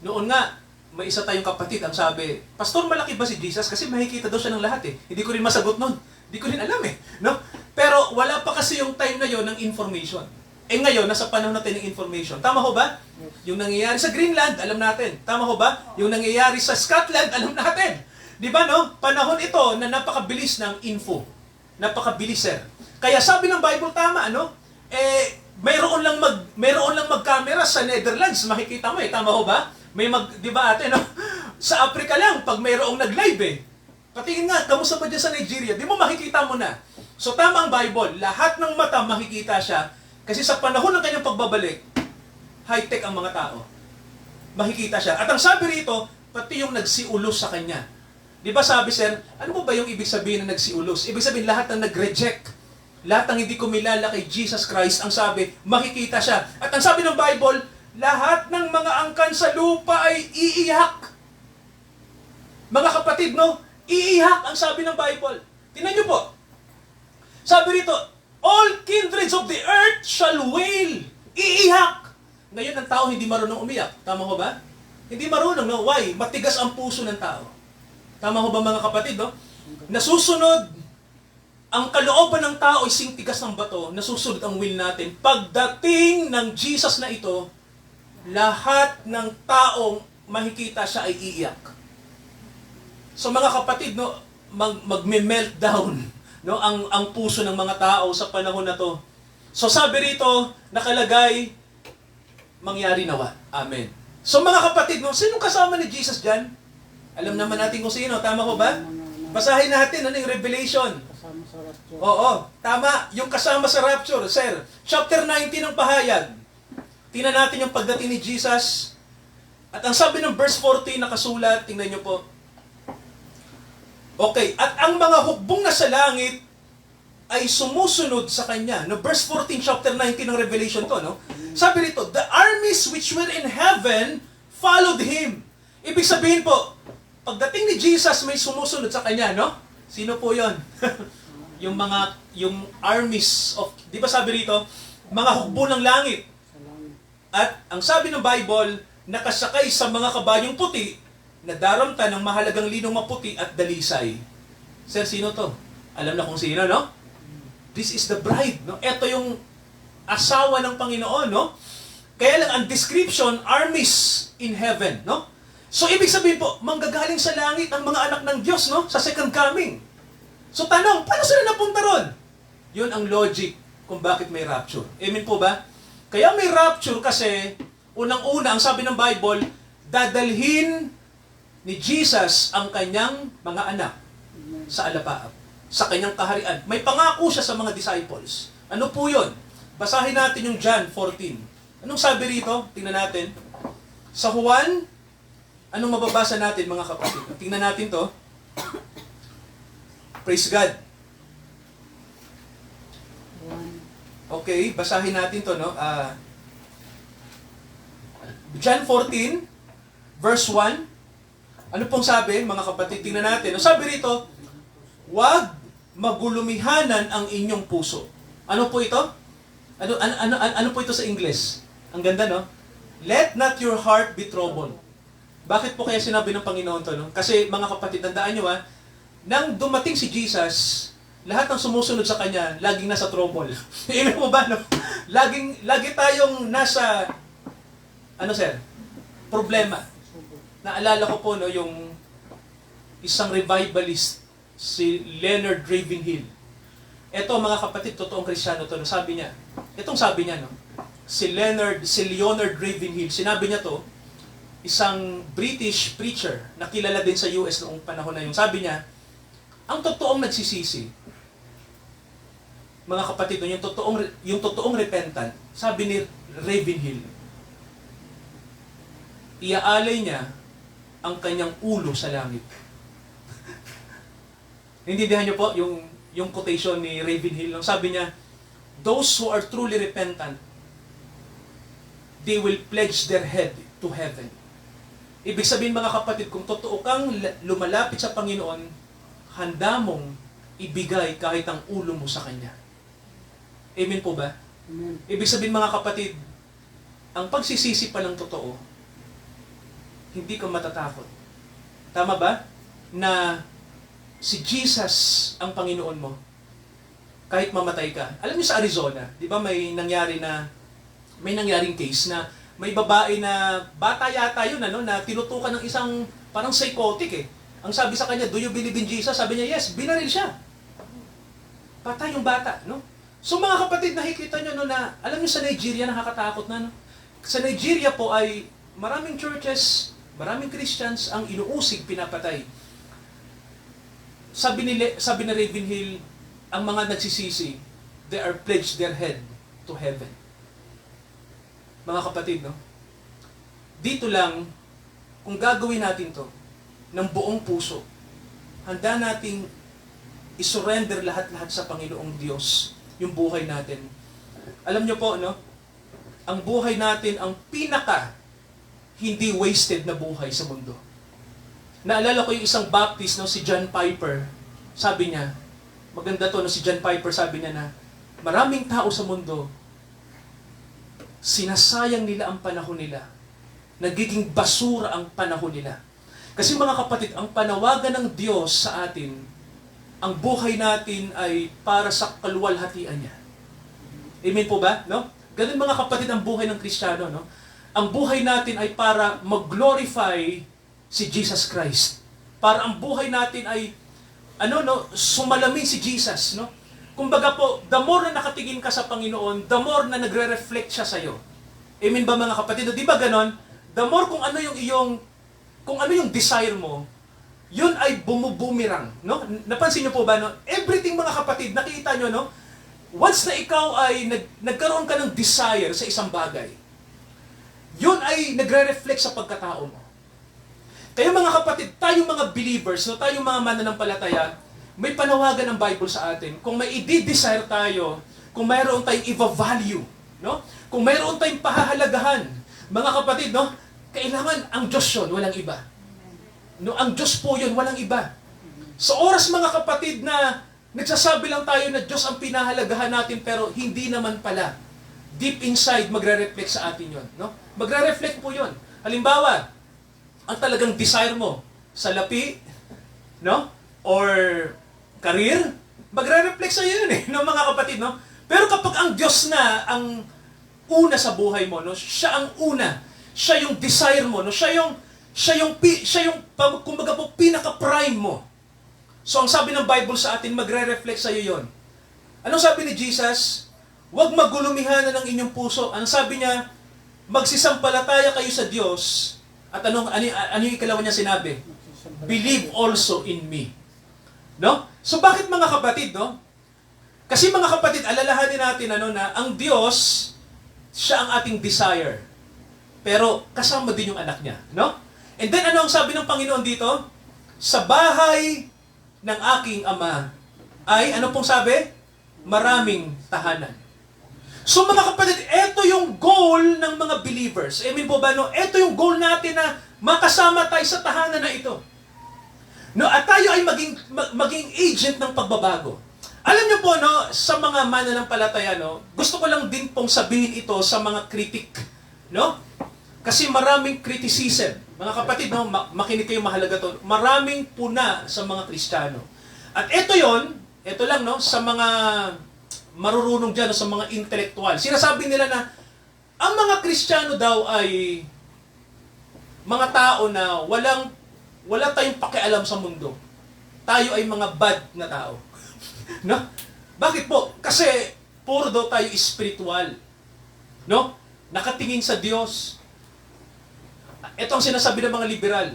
Noon nga, may isa tayong kapatid, ang sabi, Pastor, malaki ba si Jesus? Kasi makikita daw siya ng lahat eh. Hindi ko rin masagot nun. Hindi ko rin alam eh. No? Pero wala pa kasi yung time na yon ng information. Eh ngayon, nasa panahon natin ng information. Tama ho ba? Yung nangyayari sa Greenland, alam natin. Tama ho ba? Yung nangyayari sa Scotland, alam natin. Di ba, no? Panahon ito na napakabilis ng info. Napakabilis, sir. Kaya sabi ng Bible, tama, mayroon lang mag-camera sa Netherlands, makikita mo eh. Tama ho ba? Di ba ate, no? Sa Africa lang, pag mayroong nag-live eh. Patingin nga, kamusta ba dyan sa Nigeria? Di mo makikita mo na. So tama ang Bible, lahat ng mata makikita siya. Kasi sa panahon ng kanyang pagbabalik, high-tech ang mga tao. Makikita siya. At ang sabi rito, pati yung nagsiulos sa kanya. Di ba sabi, sir, ano ba yung ibig sabihin ng nagsiulos? Ibig sabihin, lahat ng nag-reject, lahat ng hindi kumilala kay Jesus Christ, ang sabi, makikita siya. At ang sabi ng Bible, lahat ng mga angkan sa lupa ay iiyak. Mga kapatid, no? Iiyak ang sabi ng Bible. Tingnan niyo po. Sabi rito, all kindreds of the earth shall wail. Iiyak. Ngayon, ang tao hindi marunong umiyak. Tama ho ba? Hindi marunong, no? Why? Matigas ang puso ng tao. Tama ho ba, mga kapatid, no? Nasusunod ang kalooban ng tao ay singtigas ng bato, nasusunod ang will natin. Pagdating ng Jesus na ito, lahat ng taong makikita siya ay iiyak. So mga kapatid, no, magme-meltdown, no, ang puso ng mga tao sa panahon na to. So sabi rito, nakalagay, mangyari nawa. Amen. So mga kapatid, no, sinong kasama ni Jesus dyan? Alam naman natin kung sino, tama ko ba? Basahin natin, ano yung Revelation?
Kasama sa rapture.
Oo, tama. Yung kasama sa rapture, sir. Chapter 19 ng pahayag. Tingnan natin yung pagdating ni Jesus. At ang sabi ng verse 14 nakasulat, tingnan nyo po. Okay, at ang mga hukbong nasa langit ay sumusunod sa kanya. No, verse 14, chapter 19 ng Revelation to, no? Sabi rito, the armies which were in heaven followed him. Ibig sabihin po, pagdating ni Jesus may sumusunod sa kanya, no? Sino po 'yon? yung armies of, di ba sabi rito, mga hukbo ng langit. At ang sabi ng Bible, nakasakay sa mga kabayong puti na daramta ng mahalagang linong maputi at dalisay. Sir, sino to? Alam na kung sino, no? This is the bride, no? Ito yung asawa ng Panginoon, no? Kaya lang ang description, armies in heaven, no? So ibig sabihin po, manggagaling sa langit ang mga anak ng Diyos, no? Sa second coming. So tanong, paano sila napunta ron? Yun ang logic kung bakit may rapture. Amen po ba? Kaya may rapture kasi, unang-una, ang sabi ng Bible, dadalhin ni Jesus ang kanyang mga anak sa alapaap, sa kanyang kaharian. May pangako siya sa mga disciples. Ano po yun? Basahin natin yung John 14. Anong sabi rito? Tingnan natin. Sa Juan, anong mababasa natin mga kapatid? Tingnan natin to. Praise God. Okay, basahin natin to, no? John 14, verse 1. Ano pong sabi, mga kapatid? Tingnan natin. No? Sabi rito, huwag magulumihanan ang inyong puso. Ano po ito? Ano po ito sa English? Ang ganda, no? Let not your heart be troubled. Bakit po kaya sinabi ng Panginoon to, no? Kasi mga kapatid, tandaan nyo nang dumating si Jesus, lahat ng sumusunod sa Kanya, laging nasa trouble. Amen mo ba, no? Lagi tayong nasa, ano sir? Problema. Naalala ko po, no, yung isang revivalist, si Leonard Ravenhill. Ito, mga kapatid, totoong Kristyano to, no? Sabi niya, no? Si Leonard Ravenhill, sinabi niya to, isang British preacher na kilala din sa US noong panahon na yun. Sabi niya, ang totoong nagsisisi, mga kapatid, yung totoong repentant, sabi ni Ravenhill, iaalay niya ang kanyang ulo sa langit. Naintindihan niyo po yung quotation ni Ravenhill. Sabi niya, those who are truly repentant, they will pledge their head to heaven. Ibig sabihin mga kapatid, kung totoo kang lumalapit sa Panginoon, handa mong ibigay kahit ang ulo mo sa Kanya. Amen po ba?
Amen.
Ibig sabihin mga kapatid, ang pagsisisi pa ng totoo, hindi ka matatakot. Tama ba? Na si Jesus ang Panginoon mo. Kahit mamatay ka. Alam niyo sa Arizona, di ba may nangyaring case na may babae na bata yata yun, na tinutukan ng isang parang psychotic eh. Ang sabi sa kanya, do you believe in Jesus? Sabi niya, yes, binaril siya. Patay yung bata, no? So mga kapatid, nakikita nyo, no, na, alam niyo sa Nigeria, nakakatakot na, no? Sa Nigeria po ay maraming churches, maraming Christians ang inuusig, pinapatay. Sabi ni Ravenhill, ang mga nagsisisi, they are pledged their head to heaven. Mga kapatid, no? Dito lang, kung gagawin natin to, ng buong puso, handa nating isurrender lahat-lahat sa Panginoong Diyos, yung buhay natin. Alam niyo po, no? Ang buhay natin, ang pinaka hindi wasted na buhay sa mundo. Naalala ko yung isang Baptist, no, si John Piper. Sabi niya, maganda to, no, si John Piper, sabi niya na, maraming tao sa mundo, sinasayang nila ang panahon nila. Nagiging basura ang panahon nila. Kasi mga kapatid, ang panawagan ng Diyos sa atin ang buhay natin ay para sa kaluwalhatian niya. Amen po ba? No? Ganun mga kapatid ang buhay ng Kristiyano, no? Ang buhay natin ay para mag-glorify si Jesus Christ. Para ang buhay natin ay sumalamin si Jesus, no? Kumbaga po, the more na nakatingin ka sa Panginoon, the more na nagre-reflect siya sa iyo. Amen ba mga kapatid? Di ba ganon? The more kung ano yung desire mo, yun ay bumubumirang, no? Napansin niyo po ba, no? Everything mga kapatid, nakita niyo, no? Once na ikaw ay nagkaroon ka ng desire sa isang bagay, yun ay nagre-reflect sa pagkatao mo. Kaya mga kapatid, tayo mga believers, no? Tayo mga mananampalataya, may panawagan ng Bible sa atin. Kung may i-desire tayo, kung mayroon tayong i-value, no? Kung mayroon tayong pahahalagahan, mga kapatid, no? Kailangan ang Diyos yun, walang iba. No, ang Diyos po yun, walang iba. Sa oras mga kapatid na nagsasabi lang tayo na Diyos ang pinahalagahan natin, pero hindi naman pala. Deep inside, magre-reflect sa atin yun. No? Magre-reflect po yun. Halimbawa, ang talagang desire mo sa lapi, no? Or career, magre-reflect sa iyo yun eh, no, mga kapatid, no? Pero kapag ang Diyos na ang una sa buhay mo, no? Siya ang una. Siya yung desire mo, no? Siya yung kumbaga po, pinaka-prime mo. So, ang sabi ng Bible sa atin, magre-reflect sa iyo yon. Anong sabi ni Jesus? Huwag magulumihanan ng inyong puso. Ang sabi niya, magsisampalataya kayo sa Diyos. At ano yung ikalawa niya sinabi? Believe also in me. No? So, bakit mga kapatid, no? Kasi mga kapatid, alalahanin natin na ang Diyos, siya ang ating desire. Pero kasama din yung anak niya, no? And then ano ang sabi ng Panginoon dito? Sa bahay ng aking ama ay, ano pong sabi? Maraming tahanan. So mga kapatid, ito yung goal ng mga believers. Amen po ba, no? Ito yung goal natin na makasama tayo sa tahanan na ito. No, at tayo ay maging agent ng pagbabago. Alam niyo po, no, sa mga mananampalataya, no, gusto ko lang din pong sabihin ito sa mga critic, no? Kasi maraming criticism. Mga kapatid, no, makinig kayo, mahalaga to. Maraming puna sa mga Kristiyano. At ito lang, no, sa mga marurunong dyan, no, sa mga intelektual. Sinasabi nila na ang mga Kristiyano daw ay mga tao na wala tayong pakialam sa mundo. Tayo ay mga bad na tao. No? Bakit po? Kasi puro daw tayo spiritual. No? Nakatingin sa Diyos. Ito ang sinasabi ng mga liberal.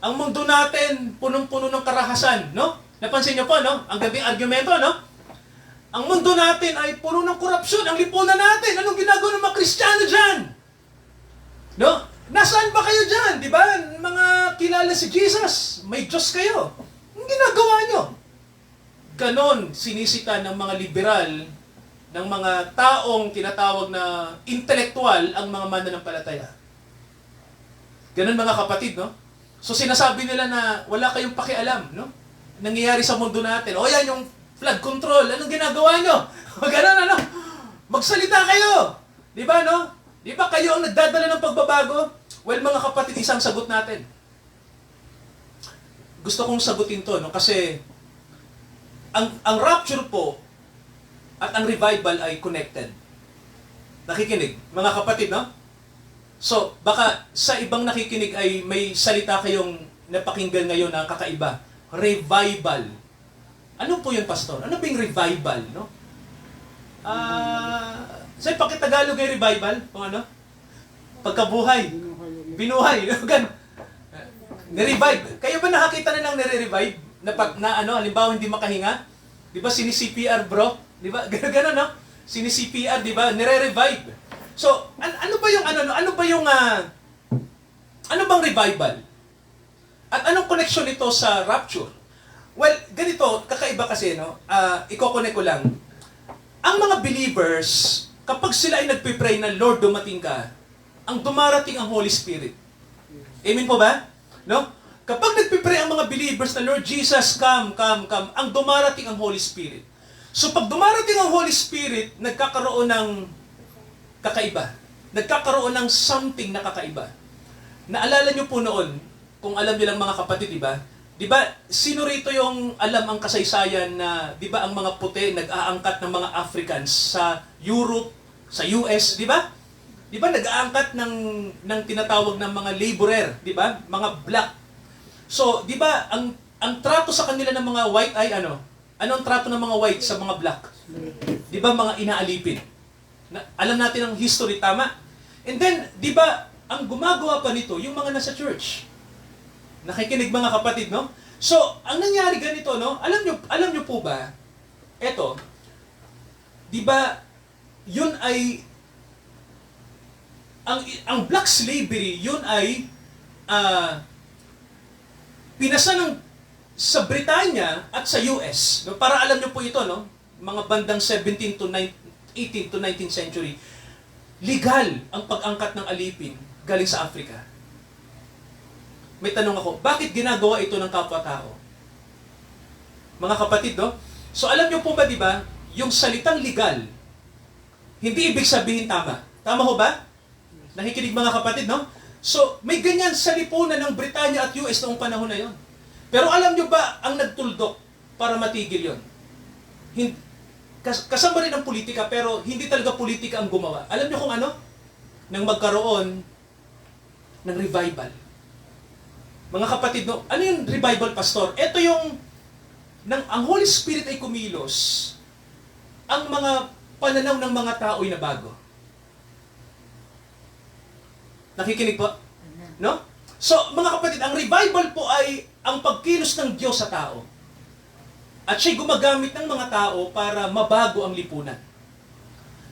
Ang mundo natin, punong-puno ng karahasan. No? Napansin niyo po, no? Ang gabing argumento, no? Ang mundo natin ay puno ng korupsyon. Ang lipunan natin. Anong ginagawa ng mga Kristiyano dyan? No? Nasaan ba kayo dyan? Di ba? Mga kilala si Jesus. May Diyos kayo. Ang ginagawa nyo? Ganon sinisita ng mga liberal, ng mga taong tinatawag na intelektual ang mga mananampalataya. Ganon mga kapatid, no? So sinasabi nila na wala kayong pakialam, no? Nangyayari sa mundo natin. O yan yung flood control. Anong ginagawa nyo? Ganon, ano? Magsalita kayo. Di ba, no? Di ba kayo ang nagdadala ng pagbabago? Well, mga kapatid, isang sagot natin. Gusto kong sagutin to, no? Kasi ang rapture po at ang revival ay connected. Nakikinig, mga kapatid, no? So, baka sa ibang nakikinig ay may salita kayong napakinggan ngayon na kakaiba. Revival. Ano po yun, pastor? Ano po yung revival, no? Sa pakitagalog ay revival? Kung ano? Pagkabuhay. Binuhay. Nirevive. Kayo ba nakakita na ng nire-revive? Halimbawa hindi makahinga? Di ba sini-CPR, bro? Di ba? Gano'n, no? Sini-CPR, di ba? Nire-revive. So, ano bang revival? At anong connection nito sa rapture? Well, ganito, kakaiba kasi, no? Iko-connect ko lang. Ang mga believers, kapag sila ay nagpipray na, Lord, dumating ka, ang dumarating ang Holy Spirit. Amen po ba? No? Kapag nagpipray ang mga believers na, Lord Jesus, come, ang dumarating ang Holy Spirit. So pag dumarating ang Holy Spirit, nagkakaroon ng kakaiba. Nagkakaroon ng something na kakaiba. Naalala nyo po noon, kung alam nyo lang mga kapatid, diba? Di ba, sino rito yung alam ang kasaysayan na, di ba, ang mga puti nag-aangkat ng mga Africans sa Europe, sa US, di ba? Di ba, nag-aangkat ng tinatawag ng mga laborer, di ba? Mga black. So, di ba, ang trato sa kanila ng mga white ay ano? Ano ang trato ng mga white sa mga black? Di ba, mga inaalipin? Alam natin ang history, tama? And then, di ba, ang gumagawa pa nito, yung mga nasa church. Nakikinig mga kapatid, no? So, ang nangyari ganito, no? Alam nyo po ba, eto, di ba, yun ay, ang black slavery, yun ay, pinasa sa Britanya at sa US, no? Para alam nyo po ito, no? Mga bandang 18 to 19th century, legal ang pag-angkat ng alipin galing sa Africa. May tanong ako, bakit ginagawa ito ng kapwa-tao? Mga kapatid, no? So alam niyo po ba, di ba, yung salitang legal, hindi ibig sabihin tama. Tama ho ba? Nakikinig mga kapatid, no? So, may ganyan sa lipunan ng Britanya at US noong panahon na yon. Pero alam niyo ba ang nagtuldok para matigil yon? Kasama rin ang politika, pero hindi talaga politika ang gumawa. Alam niyo kung ano? Nang magkaroon ng revival. Mga kapatid, no? Ano yung revival, pastor? Ito yung, ang Holy Spirit ay kumilos, ang mga pananaw ng mga tao ay nabago. Nakikinig po? No? So, mga kapatid, ang revival po ay ang pagkilos ng Diyos sa tao. At siya'y gumagamit ng mga tao para mabago ang lipunan.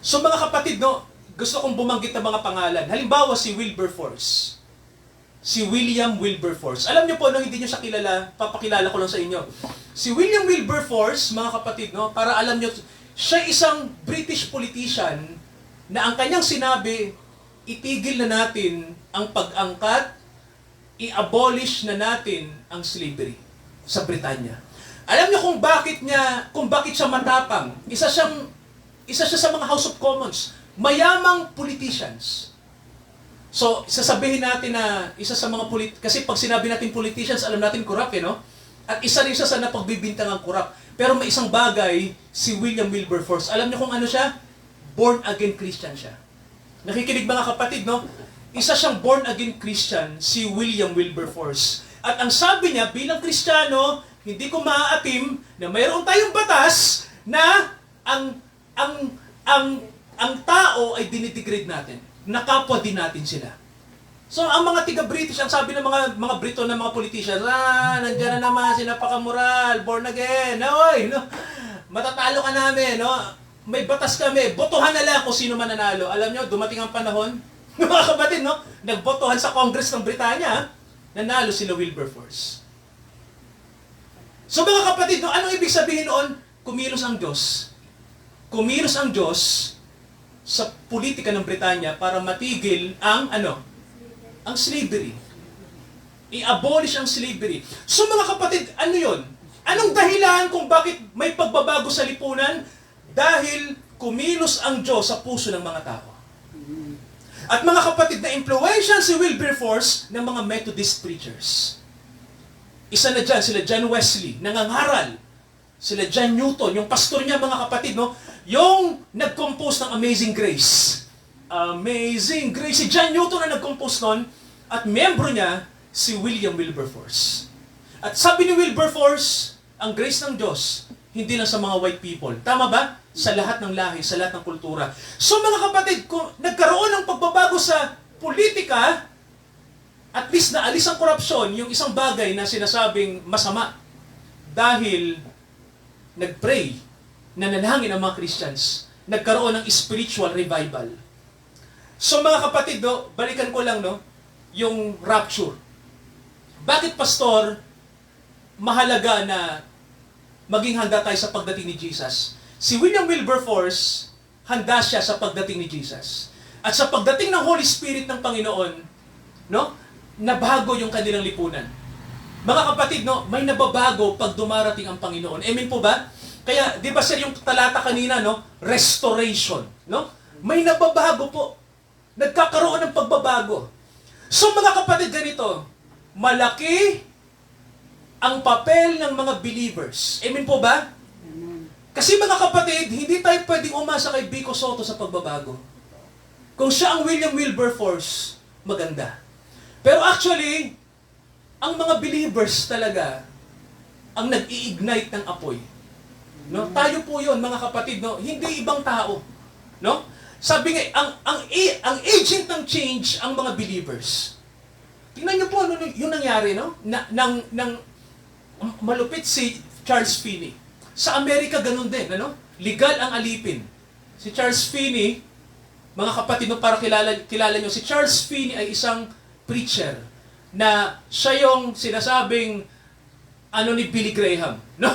So, mga kapatid, no? Gusto kong bumanggit ng mga pangalan. Halimbawa, si Wilberforce. Si William Wilberforce. Alam niyo po, nung hindi niyo siya kilala, papakilala ko lang sa inyo. Si William Wilberforce, mga kapatid, no, para alam niyo, siya isang British politician na ang kanyang sinabi, itigil na natin ang pag-angkat, i-abolish na natin ang slavery sa Britanya. Alam niyo kung bakit siya matapang? Isa siya sa mga House of Commons, mayamang politicians. So, sasabihin natin na isa sa mga kasi pag sinabi natin politicians, alam natin corrupt, no? At isa rin siya sa napagbibintangang corrupt. Pero may isang bagay, si William Wilberforce. Alam niyo kung ano siya? Born-again Christian siya. Nakikinig mga kapatid, no? Isa siyang born-again Christian, si William Wilberforce. At ang sabi niya, bilang Kristiyano, hindi ko maaatim na mayroon tayong batas na ang tao ay dinidegrade natin. Nakapwa din natin sila. So, ang mga tiga-British, ang sabi ng mga Brito na mga politicians, nandiyan na naman, sinapakamoral, born again, oy, no? Matatalo ka namin, no? May batas kami, botohan na lang kung sino man nanalo. Alam nyo, dumating ang panahon, mga kapatid, no? Nagbotohan sa Congress ng Britanya, nanalo sila Wilberforce. So, mga kapatid, no? Anong ibig sabihin noon? Kumilos ang Diyos. Kumilos ang Diyos sa politika ng Britanya para matigil ang ang slavery. I-abolish ang slavery. So mga kapatid, ano yun? Anong dahilan kung bakit may pagbabago sa lipunan? Dahil kumilos ang Diyos sa puso ng mga tao. At mga kapatid, na-influensya si Wilberforce ng mga Methodist preachers. Isa na dyan, sila John Wesley, nangangaral. Sila John Newton, yung pastor niya, mga kapatid, no? Yung nag-compose ng Amazing Grace. Amazing Grace. Si John Newton ang nag-compose nun, at membro niya, si William Wilberforce. At sabi ni Wilberforce, ang grace ng Diyos, hindi lang sa mga white people. Tama ba? Sa lahat ng lahi, sa lahat ng kultura. So mga kapatid, kung nagkaroon ng pagbabago sa politika, at least naalis ang korupsyon, yung isang bagay na sinasabing masama. Dahil nag-pray, nanalangin ang mga Christians, nagkaroon ng spiritual revival. So mga kapatid, balikan ko lang, yung rapture. Bakit, pastor, mahalaga na maging handa tayo sa pagdating ni Jesus? Si William Wilberforce, handa siya sa pagdating ni Jesus. At sa pagdating ng Holy Spirit ng Panginoon, nabago yung kanilang lipunan. Mga kapatid, may nababago pag dumarating ang Panginoon. Amen po ba? Kaya, di ba sir, yung talata kanina, restoration, may nababago po. Nagkakaroon ng pagbabago. So mga kapatid, ganito, malaki ang papel ng mga believers. Amen po ba? Kasi mga kapatid, hindi tayo pwedeng umasa kay Vico Soto sa pagbabago. Kung siya ang William Wilberforce, maganda. Pero actually, ang mga believers talaga ang nag-i-ignite ng apoy. No? Tayo po 'yon, mga kapatid, no? Hindi ibang tao, no? Sabi nga, ang agent ng change ang mga believers. Tingnan niyo po ano yung nangyari, no? Nang malupit si Charles Finney. Sa Amerika ganun din, ano? Legal ang alipin. Si Charles Finney, mga kapatid, no, para kilala niyo, si Charles Finney ay isang preacher na siya yung sinasabing ni Billy Graham, no?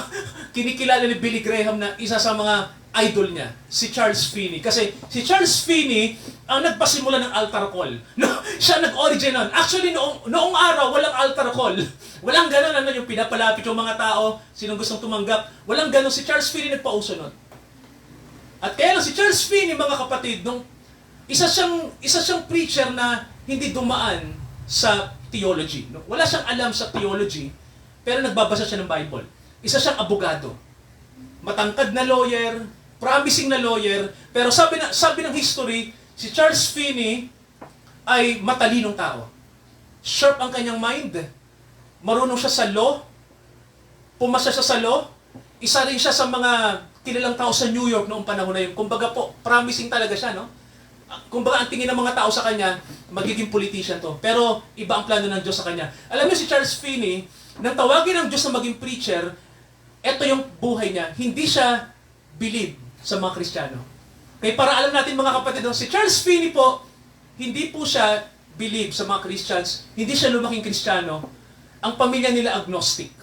Kinikilala ni Billy Graham na isa sa mga idol niya, si Charles Finney. Kasi si Charles Finney ang nagpasimula ng altar call. No? Siya nag-origin nun. Actually, noong araw, walang altar call. Walang ganun, yung pinapalapit yung mga tao, sinong gustong tumanggap. Walang ganun. Si Charles Finney nagpauso nun. At kaya lang si Charles Finney, mga kapatid, isa siyang preacher na hindi dumaan sa theology. No? Wala siyang alam sa theology, pero nagbabasa siya ng Bible. Isa siyang abogado. Matangkad na lawyer, promising na lawyer, pero sabi ng history, si Charles Finney ay matalinong tao. Sharp ang kanyang mind. Marunong siya sa law. Pumasa siya sa law. Isa rin siya sa mga kilalang tao sa New York noong panahon na yun. Kumbaga po, promising talaga siya, no? Kumbaga, ang tingin ng mga tao sa kanya, magiging politician to. Pero, iba ang plano ng Diyos sa kanya. Alam niyo si Charles Finney, nang tawagin ng Diyos na maging preacher, ito yung buhay niya. Hindi siya believe sa mga Kristiyano. Kaya para alam natin mga kapatid, si Charles Finney po, hindi po siya believe sa mga Christians, hindi siya lumaking Kristiyano, ang pamilya nila agnostic.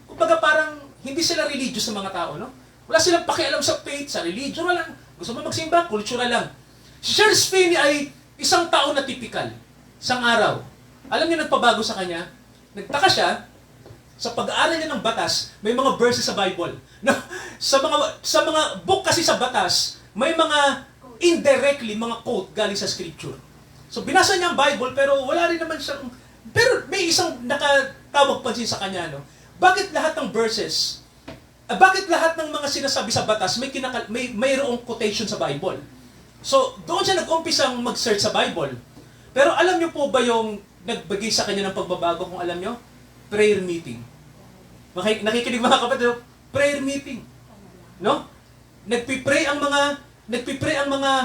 Kumbaga parang hindi sila religious sa mga tao, no? Wala silang pakialam sa faith, sa religion lang. Gusto mo magsimba, kultura lang. Si Charles Finney ay isang tao na typical. Isang araw. Alam niyo nagpabago sa kanya? Nagtaka siya, sa pag-aaral niya ng batas, may mga verses sa Bible. No? Sa mga book kasi sa batas, may mga indirectly, mga quote galing sa scripture. So binasa niya ang Bible, pero wala rin naman siyang... Pero may isang nakatawag pansin sa kanya, no? Bakit lahat ng verses, bakit lahat ng mga sinasabi sa batas, mayroong quotation sa Bible? So, doon siya nag-umpisang mag-search sa Bible. Pero alam niyo po ba yung nagbigay sa kanya ng pagbabago, kung alam niyo? Prayer meeting. Nakikinig mga kapatid, prayer meeting. No? Nagpipray ang mga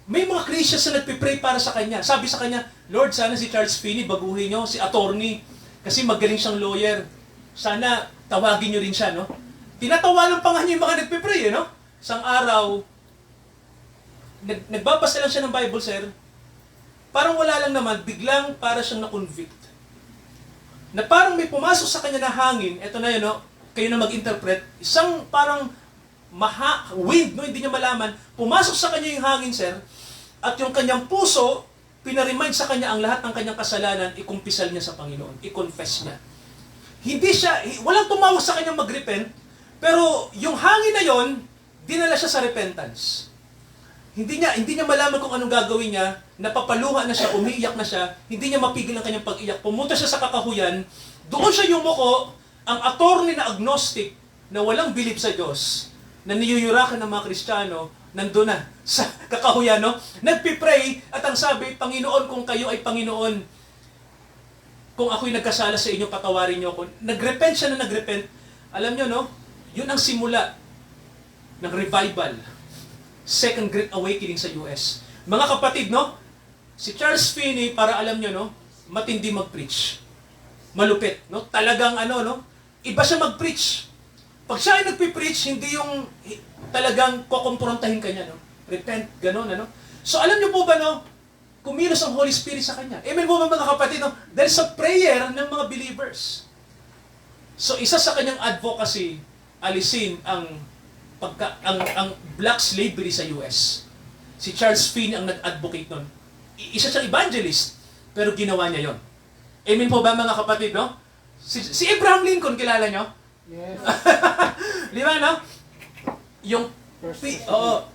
may mga Christians na nagpipray para sa kanya. Sabi sa kanya, Lord, sana si Charles Finney baguhin niyo, si attorney, kasi magaling siyang lawyer. Sana tawagin niyo rin siya, no? Tinatawanan pa nga niya yung mga nagpipray, no? Isang araw, nagbabasa lang siya ng Bible, sir. Parang wala lang naman, biglang para siyang na-convict. Na parang may pumasok sa kanya na hangin, eto na yun, no? Kayo na mag-interpret, isang parang wind, no? Hindi niya malaman, pumasok sa kanya yung hangin, sir, at yung kanyang puso, pinaremind sa kanya ang lahat ng kanyang kasalanan, ikumpisal niya sa Panginoon, i-confess niya. Walang tumawag sa kanyang mag-repent, pero yung hangin na yon, dinala siya sa repentance. Hindi niya malaman kung anong gagawin niya, napapaluha na siya, umiiyak na siya, hindi niya mapigil ang kanyang pag-iyak. Pumunta siya sa kakahuyan, doon siya yumuko, ang attorney na agnostic, na walang belief sa Diyos, na niyuyurakan ng mga Kristiyano, nandun na sa kakahuyan, no? Nagpipray, at ang sabi, Panginoon, kung kayo ay Panginoon, kung ako'y nagkasala sa inyo, patawarin niyo ako. Nagrepent siya na nagrepent. Alam niyo, no? Yun ang simula ng revival. Second Great Awakening sa US. Mga kapatid, no? Si Charles Finney, para alam nyo, no? Matindi mag-preach. Malupit, no? Talagang no? Iba siya mag-preach. Pag siya ay nagpi-preach, hindi yung talagang kukumprontahin ka niya, no? Repent, gano'n, ano? So alam nyo po ba, no? Kumilos ang Holy Spirit sa kanya. Amen po ba mga kapatid, no? Dahil sa prayer ng mga believers. So isa sa kanyang advocacy, alisin ang black slavery sa US. Si Charles Finney ang nag-advocate nun. Isa siyang evangelist, pero ginawa niya yon. Amen po ba mga kapatid, no? Si Abraham Lincoln, kilala nyo?
Yes.
Di ba, no?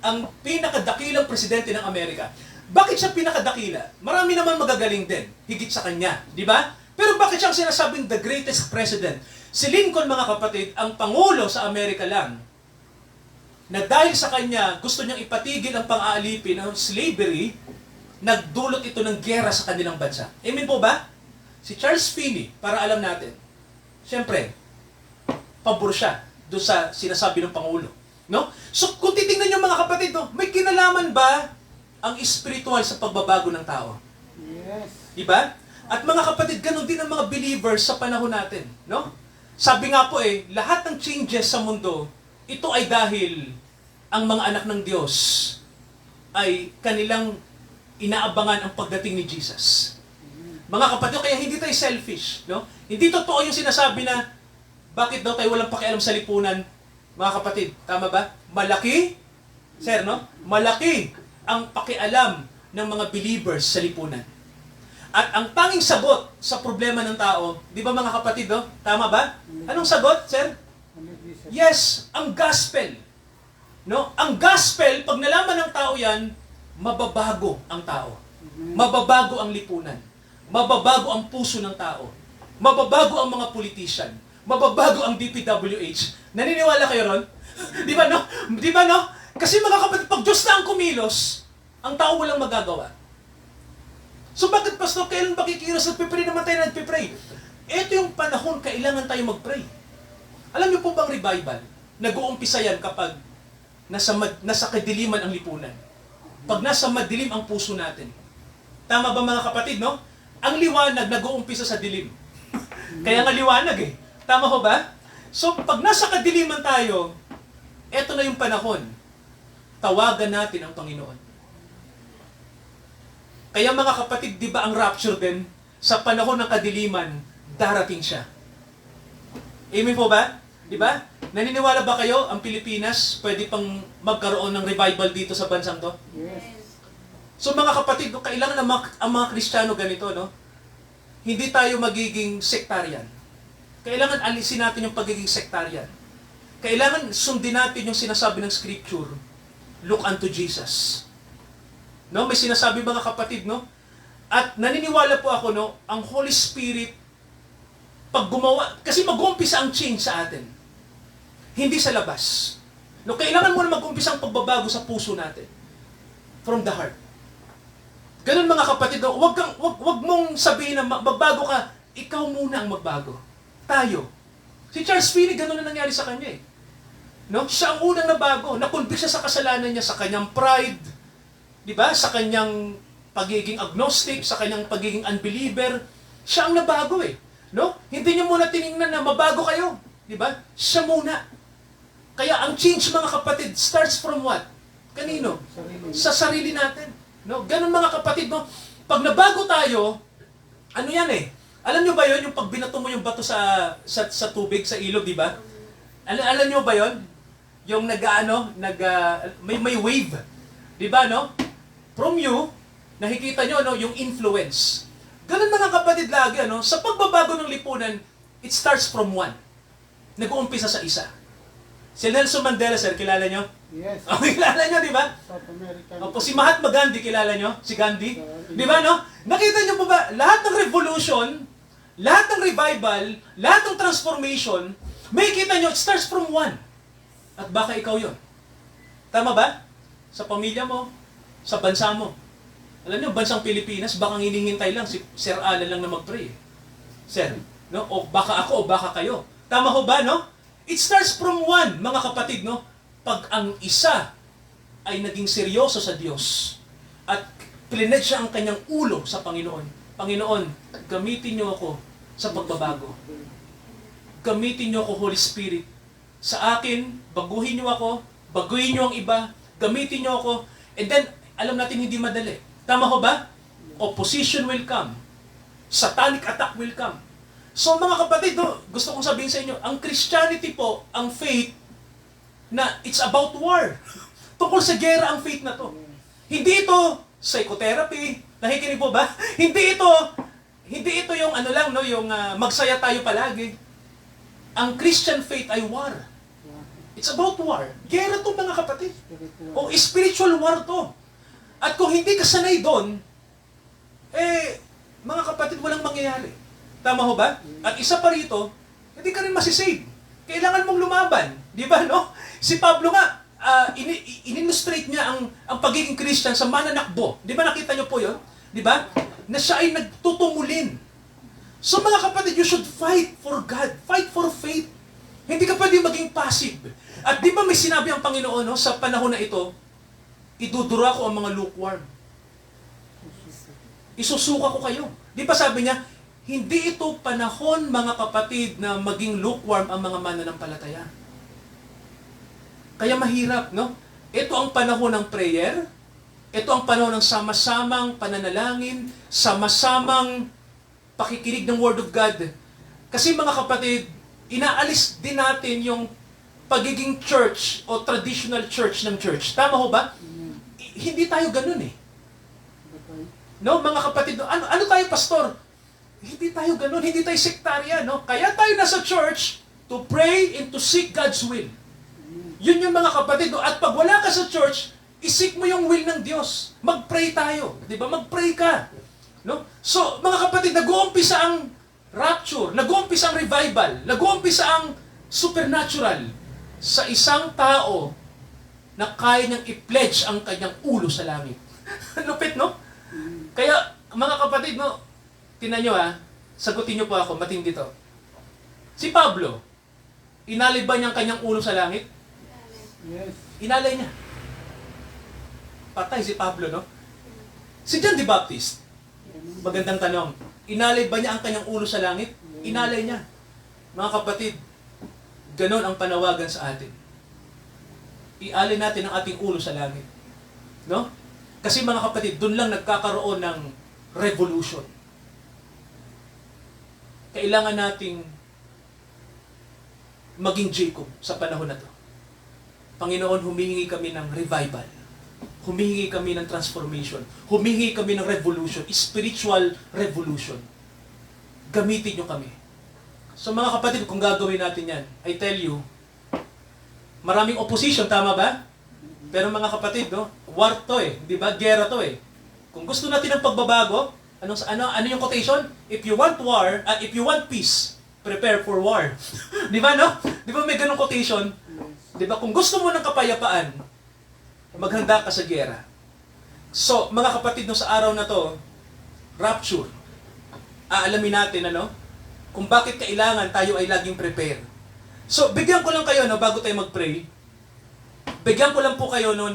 Ang pinakadakilang presidente ng Amerika. Bakit siya pinakadakila? Marami naman magagaling din, higit sa kanya. Di ba? Pero bakit siyang sinasabing the greatest president? Si Lincoln, mga kapatid, ang pangulo sa Amerika lang, na dahil sa kanya gusto niyang ipatigil ang pang-aalipin ng slavery, nagdulot ito ng giyera sa kanilang bansa. Amen po ba? Si Charles Finney, para alam natin, siyempre, pabor siya doon sa sinasabi ng Pangulo. No? So, kung titingnan niyo mga kapatid, no, may kinalaman ba ang spiritual sa pagbabago ng tao?
Yes.
Diba? At mga kapatid, ganun din ang mga believers sa panahon natin. No? Sabi nga po lahat ng changes sa mundo, ito ay dahil ang mga anak ng Diyos ay kanilang inaabangan ang pagdating ni Jesus. Mga kapatid, kaya hindi tayo selfish. No? Hindi totoo yung sinasabi na bakit daw tayo walang pakialam sa lipunan. Mga kapatid, tama ba? Malaki, sir, no? Malaki ang pakialam ng mga believers sa lipunan. At ang tanging sagot sa problema ng tao, di ba mga kapatid, no? Tama ba? Anong sagot, sir? Yes, ang gospel. No? Ang gospel, pag nalaman ng tao yan, mababago ang tao. Mababago ang lipunan. Mababago ang puso ng tao. Mababago ang mga politician. Mababago ang DPWH. Naniniwala kayo ron? Di ba no? Di ba no? Kasi mga kapatid, pag Diyos na ang kumilos, ang tao walang magagawa. So bakit, Pastor, kailan ba kikilos? Nagpipray naman tayo, nagpipray. Ito yung panahon, kailangan tayo mag-pray. Alam niyo po bang revival? Nag-uumpisa yan kapag nasa kadiliman ang lipunan. Pag nasa madilim ang puso natin. Tama ba mga kapatid, no? Ang liwanag nag-uumpisa sa dilim. Kaya nga liwanag Tama ho ba? So, pag nasa kadiliman tayo, eto na yung panahon. Tawagan natin ang Panginoon. Kaya mga kapatid, di ba ang rapture din, sa panahon ng kadiliman, darating siya. Amen po ba? Di ba? Naniniwala ba kayo, ang Pilipinas, pwede pang magkaroon ng revival dito sa bansang to?
Yes.
So mga kapatid, kailangan ang mga Kristiyano ganito, no? Hindi tayo magiging sectarian. Kailangan alisin natin yung pagiging sectarian. Kailangan sundin natin yung sinasabi ng Scripture. Look unto Jesus. No? May sinasabi mga kapatid, no? At naniniwala po ako, no? Ang Holy Spirit, pag gumawa, kasi mag-uumpisa ang change sa atin. Hindi sa labas. No? Kailangan mo na mag-uumpisa ang pagbabago sa puso natin. From the heart. Ganun mga kapatid, no? Wag mong sabihin na magbago ka, ikaw muna ang magbago. Tayo. Si Charles Finney, gano'n na nangyari sa kanya No? Siya ang unang nabago. Nakulbis siya sa kasalanan niya, sa kanyang pride, di ba? Sa kanyang pagiging agnostic, sa kanyang pagiging unbeliever. Siya ang nabago No? Hindi niya muna tiningnan na mabago kayo. Di ba? Siya muna. Kaya ang change mga kapatid starts from what? Kanino? Sa sarili natin. No? Ganun mga kapatid, no? Pag nabago tayo, ano yan Alam nyo ba yon yung pag binato mo yung bato sa tubig, sa ilog, di ba? Alam nyo ba yon yung may wave. Di ba, no? From you, nakikita nyo, no, yung influence. Ganun mga kapatid lagi, sa pagbabago ng lipunan, it starts from one. Nag-uumpisa sa isa. Si Nelson Mandela, sir, kilala nyo?
Yes.
Kilala nyo, di ba?
South American.
Opo, si Mahatma Gandhi, kilala nyo? Si Gandhi? Di ba, no? Nakita nyo po ba, lahat ng revolution, lahat ng revival, lahat ng transformation, may kita nyo, it starts from one. At baka ikaw yon. Tama ba? Sa pamilya mo, sa bansa mo. Alam nyo, bansang Pilipinas, baka hinihintay lang si Sir Alan lang na mag-pray. Sir, no? O baka ako, o baka kayo. Tama ho ba, no? It starts from one, mga kapatid, no? Pag ang isa ay naging seryoso sa Diyos at plined siya ang kanyang ulo sa Panginoon. Panginoon, gamitin niyo ako sa pagbabago. Gamitin niyo ako, Holy Spirit. Sa akin, baguhin niyo ako, baguhin niyo ang iba, gamitin niyo ako, and then, alam natin hindi madali. Tama ho ba? Opposition will come. Satanic attack will come. So mga kapatid, no, gusto kong sabihin sa inyo, ang Christianity po, ang faith, na it's about war. Tungkol sa gera ang faith na to. Hindi ito psychotherapy. Nakikinig po ba? Hindi ito yung ano lang, no, yung magsaya tayo palagi. Ang Christian faith ay war. It's about war. Gera to mga kapatid. O spiritual war to. At kung hindi ka sanay doon, mga kapatid, walang mangyayari. Tama ho ba? At isa pa rito, hindi ka rin masisave. Kailangan mong lumaban. Di ba, no? Si Pablo nga, in-illustrate niya ang pagiging Christian sa mananakbo. Di ba nakita niyo po yun? Di ba? Na siya ay nagtutungulin. So mga kapatid, you should fight for God. Fight for faith. Hindi ka pwede maging passive. At di ba may sinabi ang Panginoon, no, sa panahon na ito, idudura ko ang mga lukewarm. Isusuka ko kayo. Di ba sabi niya, hindi ito panahon, mga kapatid, na maging lukewarm ang mga mananampalataya. Kaya mahirap, no? Ito ang panahon ng prayer. Ito ang panahon ng sama-samang pananalangin, sama-samang pakikinig ng Word of God. Kasi mga kapatid, inaalis din natin yung pagiging church o traditional church ng church. Tama ho ba? Hindi tayo ganun eh. No, mga kapatid, ano tayo, pastor? Hindi tayo ganun, hindi tayo sektarya, no? Kaya tayo nasa church to pray and to seek God's will. Yun yung mga kapatid, no? At pag wala ka sa church, isik mo yung will ng Diyos. Mag-pray tayo, di ba? Mag-pray ka. No? So, mga kapatid, nag-uumpisa ang rapture, nag-uumpisa ang revival, nag-uumpisa ang supernatural sa isang tao na kaya niyang i-pledge ang kanyang ulo sa langit. Lupit, no? Kaya, mga kapatid, no, tinan nyo sagutin nyo po ako, matindi to. Si Pablo, inalay ba niya ang kanyang ulo sa langit?
Yes.
Inalay niya. Patay si Pablo, no? Si John the Baptist, magandang tanong, inalay ba niya ang kanyang ulo sa langit? Inalay niya. Mga kapatid, ganon ang panawagan sa atin. Ialay natin ang ating ulo sa langit. No? Kasi mga kapatid, doon lang nagkakaroon ng revolution. Kailangan nating maging Jacob sa panahon na to. Panginoon, humihingi kami ng revival. Humihingi kami ng transformation. Humihingi kami ng revolution, spiritual revolution. Gamitin nyo kami. So mga kapatid, kung gagawin natin yan, I tell you, maraming opposition, tama ba? Pero mga kapatid, no, war to eh, di ba? Gera to eh. Kung gusto natin ng pagbabago, ano yung quotation? If you want war, if you want peace, prepare for war. Di ba, no? Di ba may ganung quotation? Di ba? Kung gusto mo ng kapayapaan, maghanda ka sa gera. So, mga kapatid, no, sa araw na to, rapture, aalamin natin, kung bakit kailangan tayo ay laging prepare. So, bigyan ko lang kayo, bago tayo mag-pray, bigyan ko lang po kayo, ng,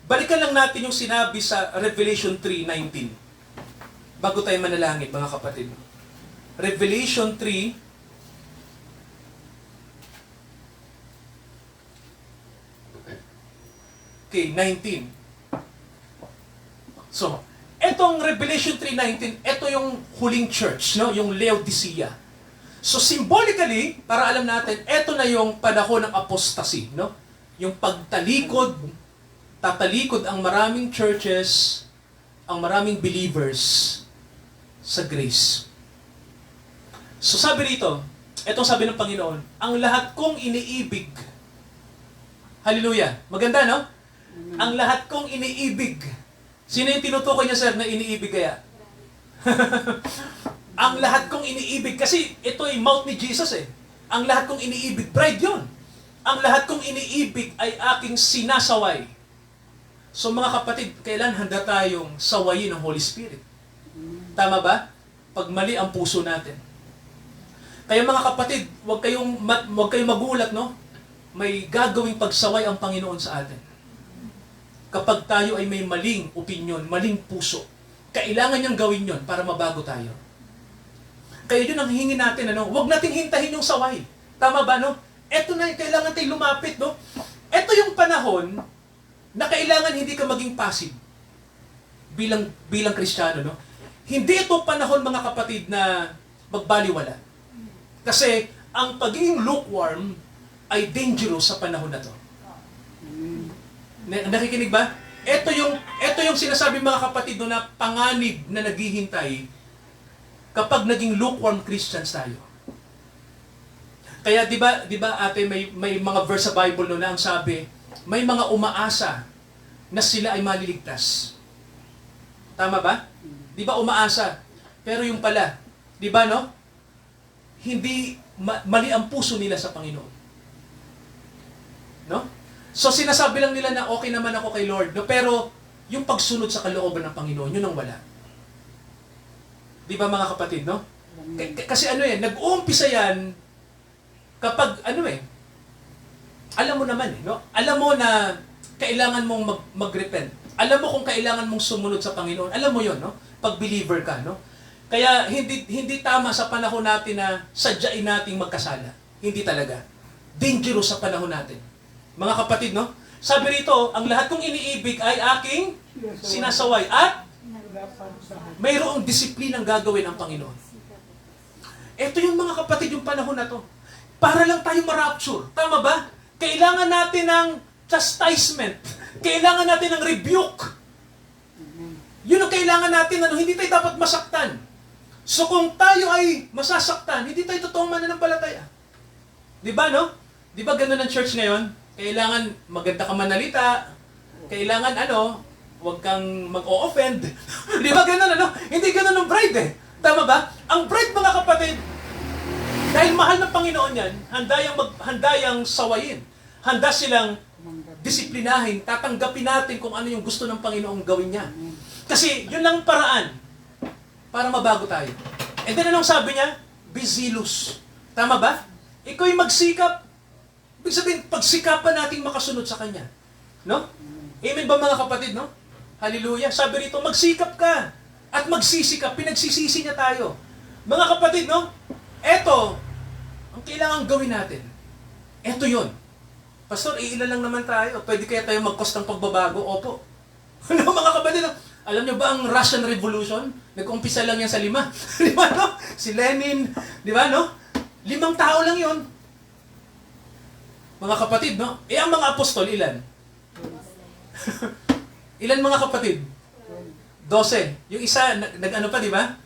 balikan lang natin yung sinabi sa Revelation 3:19. Bago tayo manalangin, mga kapatid. Revelation 3, okay, 19. So, etong Revelation 3:19, ito yung huling church, no? Yung Laodicea. So, symbolically, para alam natin, ito na yung panahon ng apostasy, no? Yung pagtalikod, tatalikod ang maraming churches, ang maraming believers sa grace. So, sabi rito, etong sabi ng Panginoon, ang lahat kong iniibig. Hallelujah. Maganda, no? Ang lahat kong iniibig. Sino yung tinutukoy niya, sir, na iniibig kaya? Ang lahat kong iniibig. Kasi ito ay mouth ni Jesus eh. Ang lahat kong iniibig. Pride yun. Ang lahat kong iniibig ay aking sinasaway. So mga kapatid, kailan handa tayong sawayin ng Holy Spirit? Tama ba? Pag mali ang puso natin. Kaya mga kapatid, huwag kayong magulat, no? May gagawing pagsaway ang Panginoon sa atin. Kapag tayo ay may maling opinion, maling puso, kailangan niyang gawin yon para mabago tayo. Kaya yun ang hingin natin, huwag nating hintahin yung saway. Tama ba, no? Eto na, kailangan tayo lumapit, no? Eto yung panahon na kailangan hindi ka maging passive bilang Kristiyano, no? Hindi ito panahon, mga kapatid, na magbaliwala. Kasi ang pagiging lukewarm ay dangerous sa panahon na to. Nakikinig ba? Ito yung sinasabi, mga kapatid, no, na panganib na naghihintay kapag naging lukewarm Christians tayo. Kaya 'di ba ate, may mga verse sa Bible no na ang sabi, may mga umaasa na sila ay maliligtas. Tama ba? 'Di ba umaasa? Pero yung pala, 'di ba, no? Hindi mali ang puso nila sa Panginoon. No? So sinasabi lang nila na okay naman ako kay Lord, no? Pero yung pagsunod sa kalooban ng Panginoon, yun ang wala. Di ba mga kapatid, no? Kasi ano nag-uumpisa yan kapag alam mo naman no? Alam mo na kailangan mong mag-repent. Alam mo kung kailangan mong sumunod sa Panginoon. Alam mo 'yon, no? Pag believer ka, no? Kaya hindi tama sa panahon natin na sadyain nating magkasala. Hindi talaga. Dangerous sa panahon natin. Mga kapatid, no? Sabi rito, ang lahat kong iniibig ay aking sinasaway at mayroong disiplinang gagawin ang Panginoon. Ito yung mga kapatid, yung panahon na to. Para lang tayo ma-rapture. Tama ba? Kailangan natin ng chastisement. Kailangan natin ng rebuke. Yun ang kailangan natin. Hindi tayo dapat masaktan. So kung tayo ay masasaktan, hindi tayo totoong mananampalataya. Di ba, no? Di ba ganun ang church ngayon? Kailangan maganda ka manalita. Kailangan huwag kang mag-o-offend. Di ba ganun, Hindi ganun ang bride eh. Tama ba? Ang bride, mga kapatid, dahil mahal ng Panginoon yan, handa yang sawayin. Handa silang disiplinahin, tatanggapin natin kung ano yung gusto ng Panginoong gawin niya. Kasi yun lang paraan para mabago tayo. And then anong sabi niya? Be zealous. Tama ba? Ikaw yung magsikap. Ibig sabihin, pagsikapan nating makasunod sa Kanya. No? Amen ba mga kapatid, no? Hallelujah. Sabi rito, magsikap ka. At magsisikap. Pinagsisisi niya tayo. Mga kapatid, no? Eto, ang kailangan gawin natin. Eto yon. Pastor, iilan lang naman tayo. Pwede kaya tayo mag-cause ng pagbabago? Opo. Ano mga kapatid, no? Alam niyo ba ang Russian Revolution? Nag-umpisa lang yan sa 5. Di ba, no? Si Lenin, di ba, no? 5 tao lang yon. Mga kapatid, no? Ang mga apostol, ilan? Ilan mga kapatid? 12. Yung isa, nag-ano pa, di ba?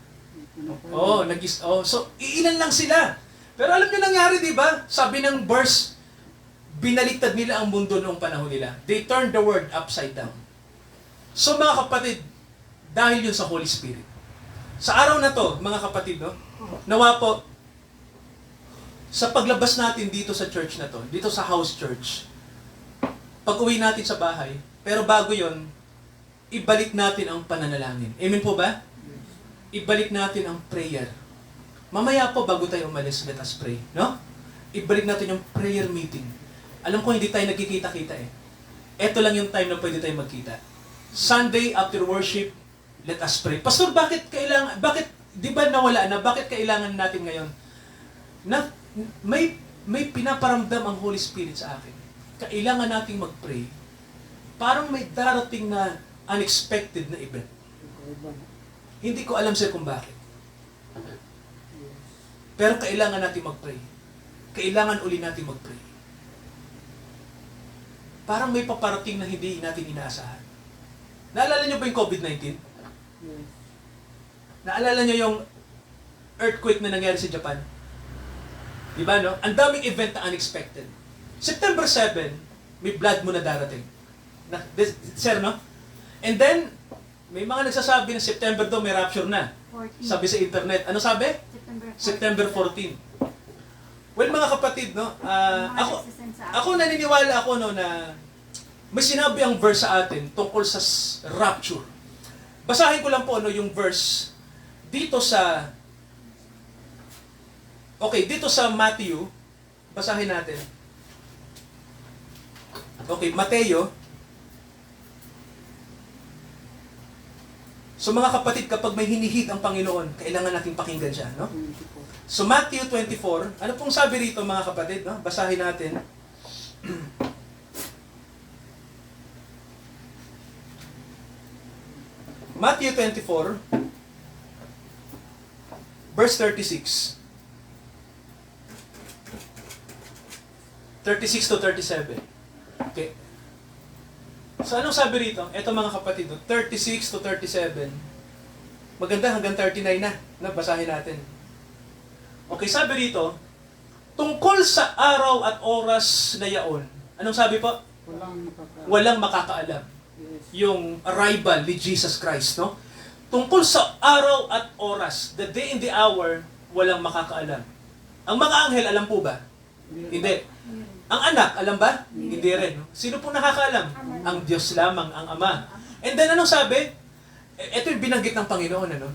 So, iilan lang sila. Pero alam niyo nangyari, di ba? Sabi ng verse, binaliktad nila ang mundo noong panahon nila. They turned the world upside down. So mga kapatid, dahil yun sa Holy Spirit. Sa araw na to, mga kapatid, no? Nawa po, sa paglabas natin dito sa church na to, dito sa house church, pag-uwi natin sa bahay, pero bago yon, ibalik natin ang pananalangin. Amen po ba? Ibalik natin ang prayer. Mamaya po, bago tayo umalis, let us pray. No? Ibalik natin yung prayer meeting. Alam ko, hindi tayo nagkikita-kita eh. Ito lang yung time na pwede tayo magkita. Sunday, after worship, let us pray. Pastor, bakit, di ba nawala na, bakit kailangan natin ngayon? Na, may pinaparamdam ang Holy Spirit sa akin. Kailangan nating mag-pray. Parang may darating na unexpected na event. Hindi ko alam sir kung bakit. Pero kailangan natin mag-pray. Kailangan uli natin mag-pray. Parang may paparating na hindi natin inaasahan. Naalala niyo ba yung COVID-19?
Yes.
Naalala niyo yung earthquake na nangyari sa Japan? Diba, no? Ang daming event na unexpected. September 7, may blood mo na darating. Sir, no? And then, may mga nagsasabi na September daw may rapture na.
14.
Sabi sa internet. Ano sabi? September 14. Well, mga kapatid, no? Ako naniniwala ako no na may sinabi ang verse sa atin tungkol sa rapture. Basahin ko lang po no yung verse dito sa dito sa Matthew. Basahin natin. Okay, Mateo. So mga kapatid, kapag may hinihit ang Panginoon, kailangan nating pakinggan siya, no? So Matthew 24, ano pong sabi rito mga kapatid, no? Basahin natin. Matthew 24, verse 36. 36 to 37. Okay. So anong sabi rito? Ito mga kapatid, 36 to 37. Maganda hanggang 39 na. Basahin natin. Okay, sabi rito, tungkol sa araw at oras na yaon. Anong sabi po? Walang makakaalam.
Yes.
Yung arrival ni Jesus Christ, no? Tungkol sa araw at oras, the day and the hour, walang makakaalam. Ang mga anghel, alam po ba? Hindi. Ang anak, alam ba? Hindi rin. No? Sino po nakakaalam? Ang Diyos lamang, ang Ama. And then anong sabi? Ito yung binanggit ng Panginoon. Ano?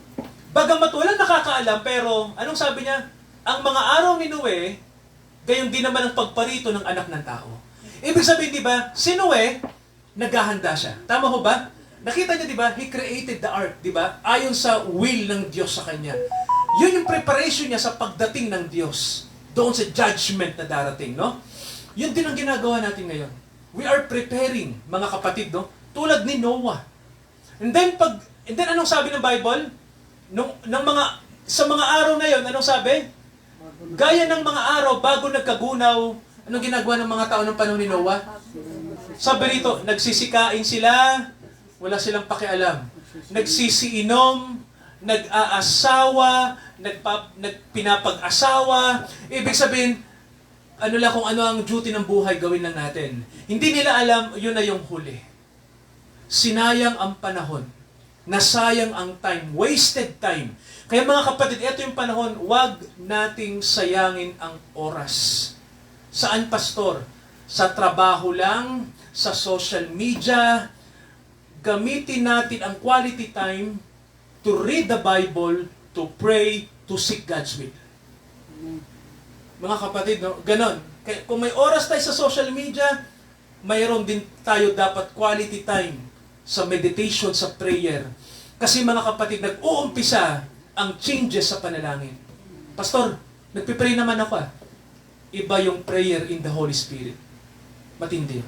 Bagamat walang nakakaalam, pero anong sabi niya? Ang mga araw ni Noe, gayon din naman ang pagparito ng anak ng tao. Ibig sabihin, di ba, si Noe, naghahanda siya. Tama ho ba? Nakita niyo, di ba? He created the ark, di ba? Ayon sa will ng Diyos sa kanya. Yun yung preparation niya sa pagdating ng Diyos. Doon sa judgment na darating, no? Yun din ang ginagawa natin ngayon. We are preparing, mga kapatid, no? Tulad ni Noah. And then anong sabi ng Bible? Sa mga araw na yon, anong sabi? Gaya ng mga araw bago nagkagunaw, anong ginagawa ng mga tao ng panahon ni Noah? Sabi rito, nagsisikain sila, wala silang pakialam. Nagsisiinom, nag-aasawa, pinapag-asawa. Ibig sabihin, ano lang kung ano ang duty ng buhay, gawin lang natin. Hindi nila alam, yun na yung huli. Sinayang ang panahon. Nasayang ang time. Wasted time. Kaya mga kapatid, ito yung panahon, huwag nating sayangin ang oras. Saan, pastor? Sa trabaho lang, sa social media. Gamitin natin ang quality time to read the Bible, to pray, to seek God's will. Mga kapatid, no? Ganon. Kaya kung may oras tayo sa social media, mayroon din tayo dapat quality time sa meditation, sa prayer. Kasi mga kapatid, nag-uumpisa ang changes sa panalangin. Pastor, nagpipray naman ako. Iba yung prayer in the Holy Spirit. Matindi.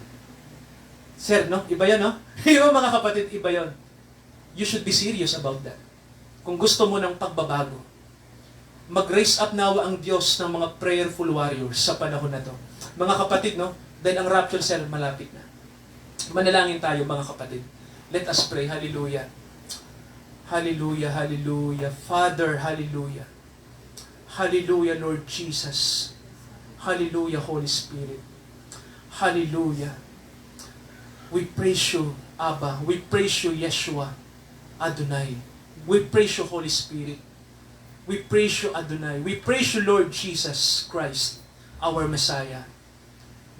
Sir, no? Iba yan, no? Iba mga kapatid, iba yon. You should be serious about that. Kung gusto mo ng pagbabago, mag-raise up nawa ang Diyos ng mga prayerful warriors sa panahon na to. Mga kapatid, no? Dahil ang rapture cell malapit na. Manalangin tayo, mga kapatid. Let us pray. Hallelujah. Hallelujah, hallelujah. Father, hallelujah. Hallelujah, Lord Jesus. Hallelujah, Holy Spirit. Hallelujah. We praise you, Abba. We praise you, Yeshua, Adonai. We praise you, Holy Spirit. We praise you, Adonai. We praise you, Lord Jesus Christ, our Messiah.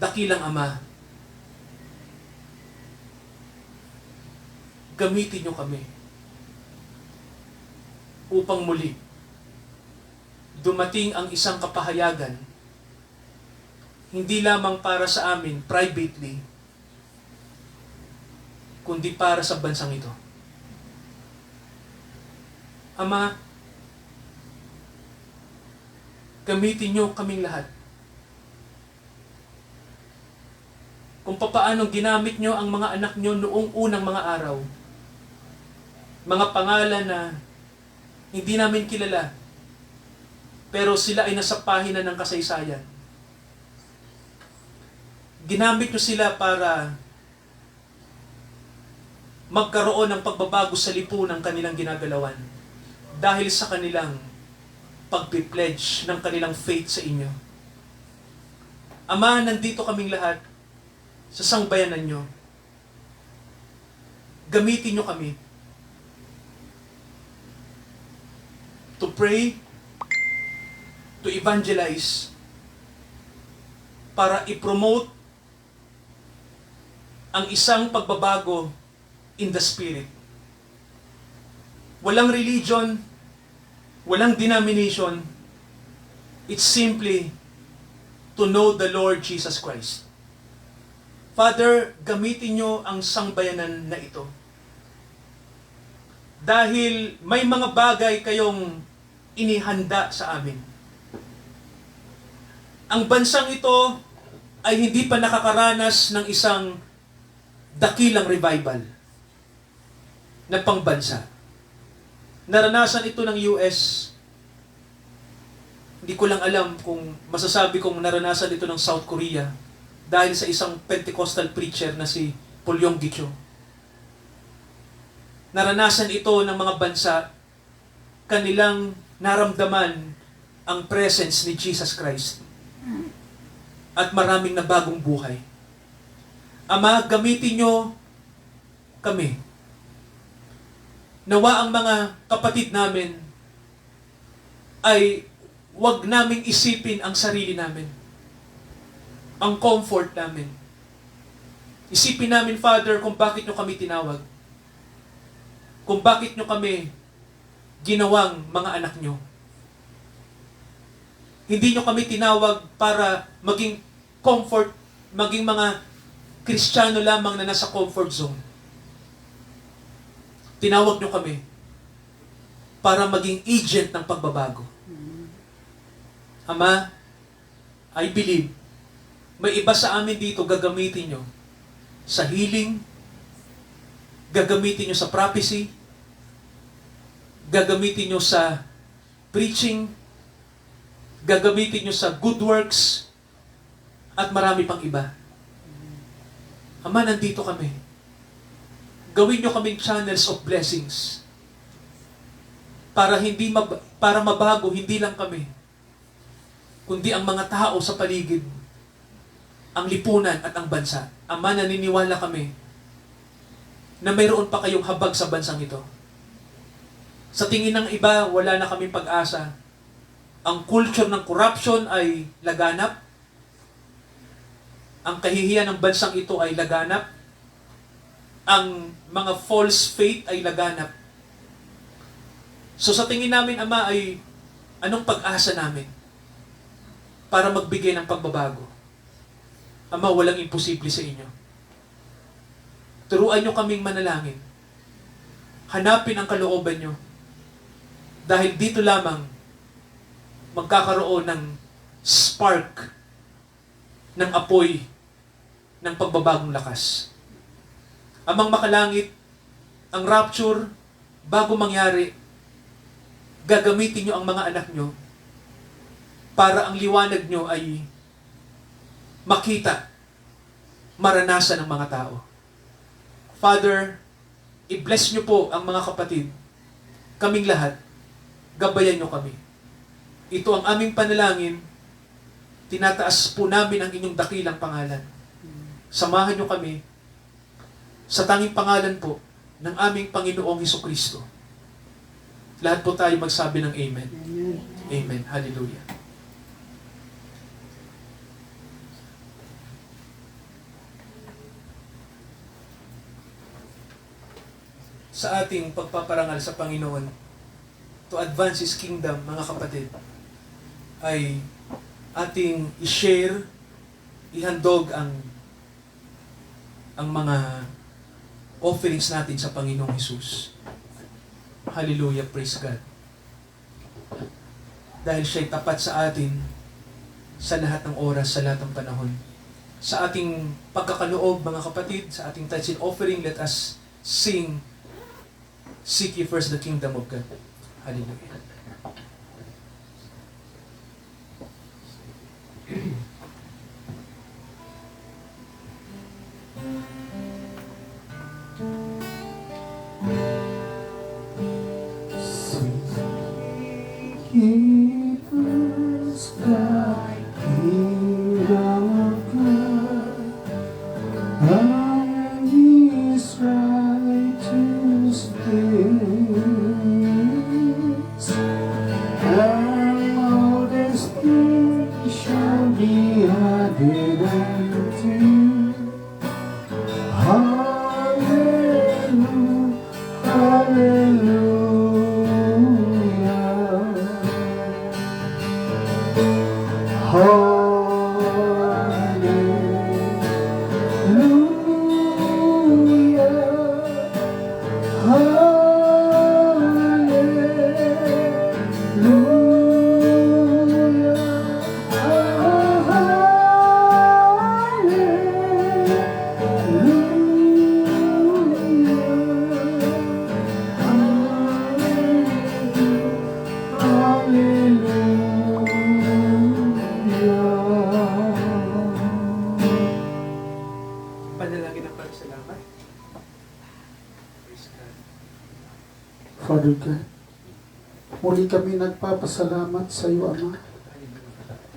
Dakilang Ama, gamitin niyo kami upang muli dumating ang isang kapahayagan, hindi lamang para sa amin privately, kundi para sa bansang ito. Ama, gamitin niyo kaming lahat. Kung papaano ginamit niyo ang mga anak niyo noong unang mga araw. Mga pangalan na hindi namin kilala, pero sila ay nasa pahina ng kasaysayan. Ginamit niyo sila para magkaroon ng pagbabago sa lipunan ng kanilang ginagalawan dahil sa kanilang pagpipledge ng kanilang faith sa inyo. Ama, nandito kaming lahat sa sangbayanan nyo. Gamitin nyo kami to pray, to evangelize, para i-promote ang isang pagbabago in the Spirit. Walang religion, walang denomination. It's simply to know the Lord Jesus Christ. Father, gamitin nyo ang sangbayanan na ito. Dahil may mga bagay kayong inihanda sa amin. Ang bansang ito ay hindi pa nakakaranas ng isang dakilang revival na pangbansa. Naranasan ito ng US. Hindi ko lang alam kung masasabi kong naranasan ito ng South Korea dahil sa isang Pentecostal preacher na si Paul Yonggi-cho. Naranasan ito ng mga bansa, kanilang naramdaman ang presence ni Jesus Christ. At maraming nabagong buhay. Ama, gamitin nyo kami. Nawa ang mga kapatid namin ay Huwag naming isipin ang sarili namin. Ang comfort namin. Isipin namin, Father, kung bakit nyo kami tinawag. Kung bakit nyo kami ginawang mga anak nyo. Hindi nyo kami tinawag para maging comfort, maging mga Kristiyano lamang na nasa comfort zone. Tinawag nyo kami para maging agent ng pagbabago. Ama, I believe, may iba sa amin dito gagamitin nyo sa healing, gagamitin nyo sa prophecy, gagamitin nyo sa preaching, gagamitin nyo sa good works, at marami pang iba. Ama, nandito kami. Gawin nyo kaming channels of blessings. Para mabago, hindi lang kami, kundi ang mga tao sa paligid, ang lipunan at ang bansa. Ama, naniniwala kami na mayroon pa kayong habag sa bansang ito. Sa tingin ng iba, wala na kaming pag-asa. Ang culture ng corruption ay laganap. Ang kahihiyan ng bansang ito ay laganap. Ang mga false faith ay laganap. So sa tingin namin, Ama, ay anong pag-asa namin para magbigay ng pagbabago? Ama, walang imposible sa inyo. Turuan nyo kaming manalangin. Hanapin ang kalooban nyo. Dahil dito lamang magkakaroon ng spark, ng apoy, ng pagbabagong lakas. Amang makalangit, ang rapture, bago mangyari, gagamitin nyo ang mga anak nyo para ang liwanag nyo ay makita, maranasan ng mga tao. Father, i-bless nyo po ang mga kapatid, kaming lahat, gabayan nyo kami. Ito ang aming panalangin, tinataas po namin ang inyong dakilang pangalan. Samahan nyo kami sa tanging pangalan po ng aming Panginoong Hesukristo. Lahat po tayo magsabi ng Amen. Amen. Hallelujah. Sa ating pagpaparangal sa Panginoon, to advance His kingdom, mga kapatid, ay ating i-share, ihandog ang mga offerings natin sa Panginoong Hesus. Hallelujah, praise God. Dahil siya'y tapat sa atin sa lahat ng oras, sa lahat ng panahon. Sa ating pagkakaloob, mga kapatid, sa ating tithes and offering, let us sing, "Seek ye first the kingdom of God." Hallelujah.
Seek first the kingdom of God and His righteousness, and all these things shall be added unto you. Hallelujah, hallelujah.
Panalangin ng pagsalamat. Praise God.
Father God, muli kami nagpapasalamat sa iyo, Ama.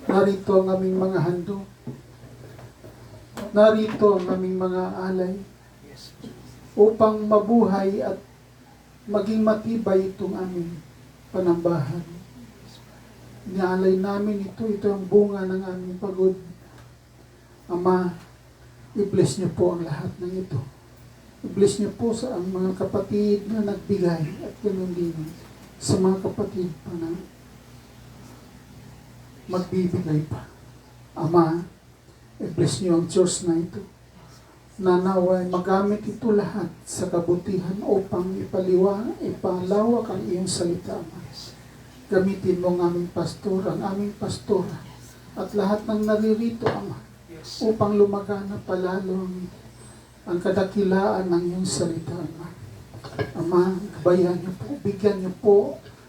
Narito ang aming mga handog. Narito ang aming mga alay
Yes.
upang mabuhay at maging matibay itong aming panambahan. Nialay namin ito ang bunga ng aming pagod. Ama, i-bless niyo po ang lahat ng ito. I-bless niyo po sa ang mga kapatid na nagbigay at ganoon din sa mga kapatid pa na magbibigay pa. Ama, i-bless niyo ang church na ito. Nanaway magamit ito lahat sa kabutihan upang ipalawak ang iyong salita, Ama. Gamitin mo ang aming pastor, ang aming pastora, at lahat ng naririto, Ama, upang lumagana palalo ang kadakilaan ng iyong salita, Ama. Ama, gabayan niyo po, bigyan niyo po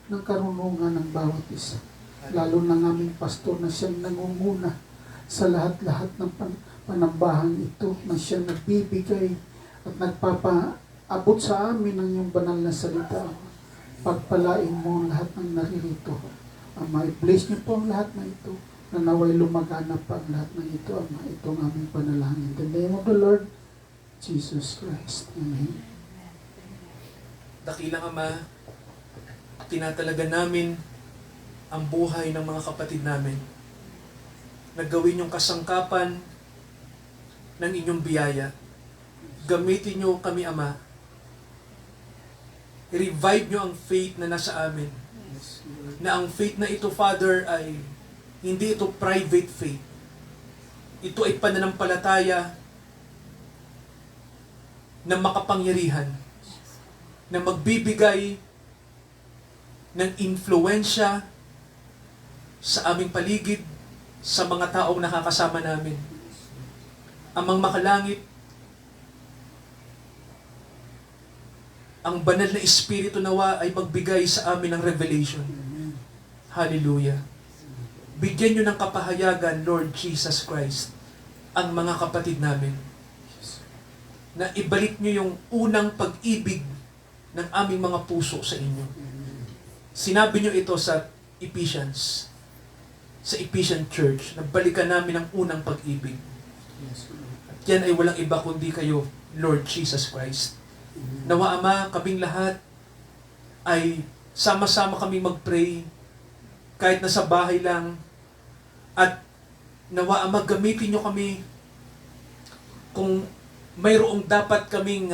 ng karunungan ng bawat isa. Lalo ng aming pastor na siyang nangunguna sa lahat-lahat ng panambahan ito, na siyang nagbibigay at nagpapaabot sa amin ng iyong banal na salita. Pagpalain mo ang lahat ng naririto. Ama, i-bless niyo po ang lahat na ito, na naway lumagana pa ang lahat ng ito, Ama. Ito ang aming panalangin. In the name of the Lord Jesus Christ. Amen.
Dakilang Ama, tinatalaga namin ang buhay ng mga kapatid namin. Naggawin yung kasangkapan ng inyong biyaya. Gamitin nyo kami, Ama. Revive nyo ang faith na nasa amin. Na ang faith na ito, Father, ay hindi ito private faith. Ito ay pananampalataya na makapangyarihan, na magbibigay ng influensya sa aming paligid, sa mga taong nakakasama namin. Amang makalangit, ang banal na Espiritu nawa ay magbigay sa amin ng revelation. Hallelujah. Bigyan nyo ng kapahayagan, Lord Jesus Christ, ang mga kapatid namin. Na ibalik nyo yung unang pag-ibig ng aming mga puso sa inyo. Sinabi nyo ito sa Ephesians, sa Ephesian Church, na balikan namin ang unang pag-ibig. At yan ay walang iba kundi kayo, Lord Jesus Christ. Nawa, Ama, kaming lahat ay sama-sama kaming mag-pray, kahit nasa bahay lang. At nawa, Ama, gamitin nyo kami kung mayroong dapat kaming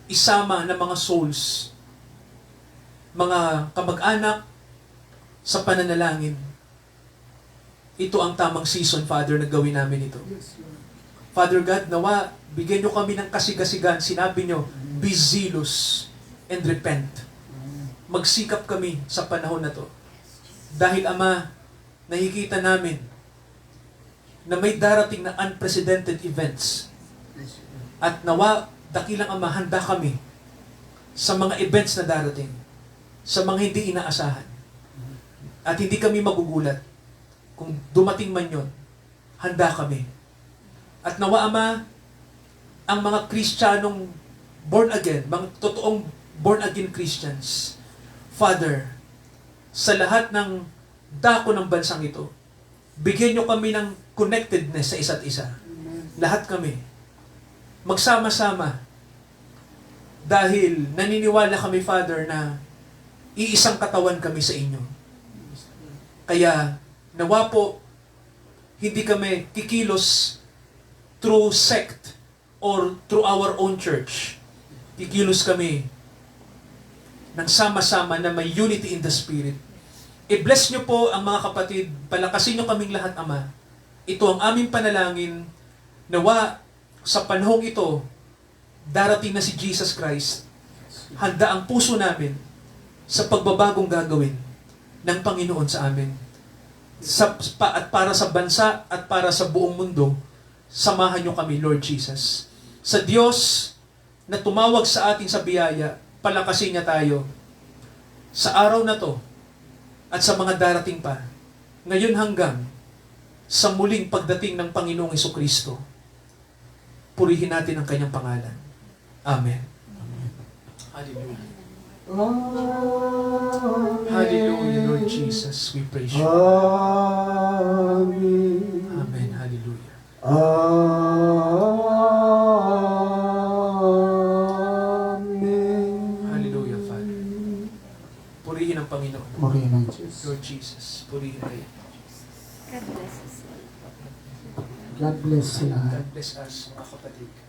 isama na mga souls, mga kamag-anak sa pananalangin. Ito ang tamang season, Father, na gawin namin ito. Father God, nawa, bigyan nyo kami ng kasigasigan. Sinabi nyo, be zealous and repent. Magsikap kami sa panahon na to. Dahil, Ama, nakikita namin na may darating na unprecedented events. At nawa, dakilang Ama, handa kami sa mga events na darating, sa mga hindi inaasahan. At hindi kami magugulat kung dumating man yon. Handa kami. At nawa, Ama, ang mga Kristiyanong born again, mga totoong born again Christians, Father, sa lahat ng dako ng bansang ito, bigyan nyo kami ng connectedness sa isa't isa. Lahat kami. Magsama-sama. Dahil naniniwala kami, Father, na iisang katawan kami sa inyo. Kaya, nawa po, hindi kami kikilos through sect or through our own church. Kikilos kami ng sama-sama na may unity in the Spirit. I-bless nyo po ang mga kapatid, palakasin nyo kaming lahat, Ama. Ito ang aming panalangin, nawa sa panahong ito, darating na si Jesus Christ. Handa ang puso namin sa pagbabagong gagawin ng Panginoon sa amin. At para sa bansa at para sa buong mundo, samahan nyo kami, Lord Jesus. Sa Diyos na tumawag sa atin sa biyaya, palakasin niya tayo sa araw na to at sa mga darating pa, ngayon hanggang sa muling pagdating ng Panginoong Hesukristo. Purihin natin ang kanyang pangalan. Amen. Hallelujah. Hallelujah, Lord Jesus. We praise you.
Amen.
Amen. Hallelujah.
Amen.
Hallelujah, Father. Purihin ang Panginoon.
Purihin ang Diyos. Jesus.
Lord Jesus, purihin kayo.
God bless us.
God bless sila.
God bless us, mga kapatid.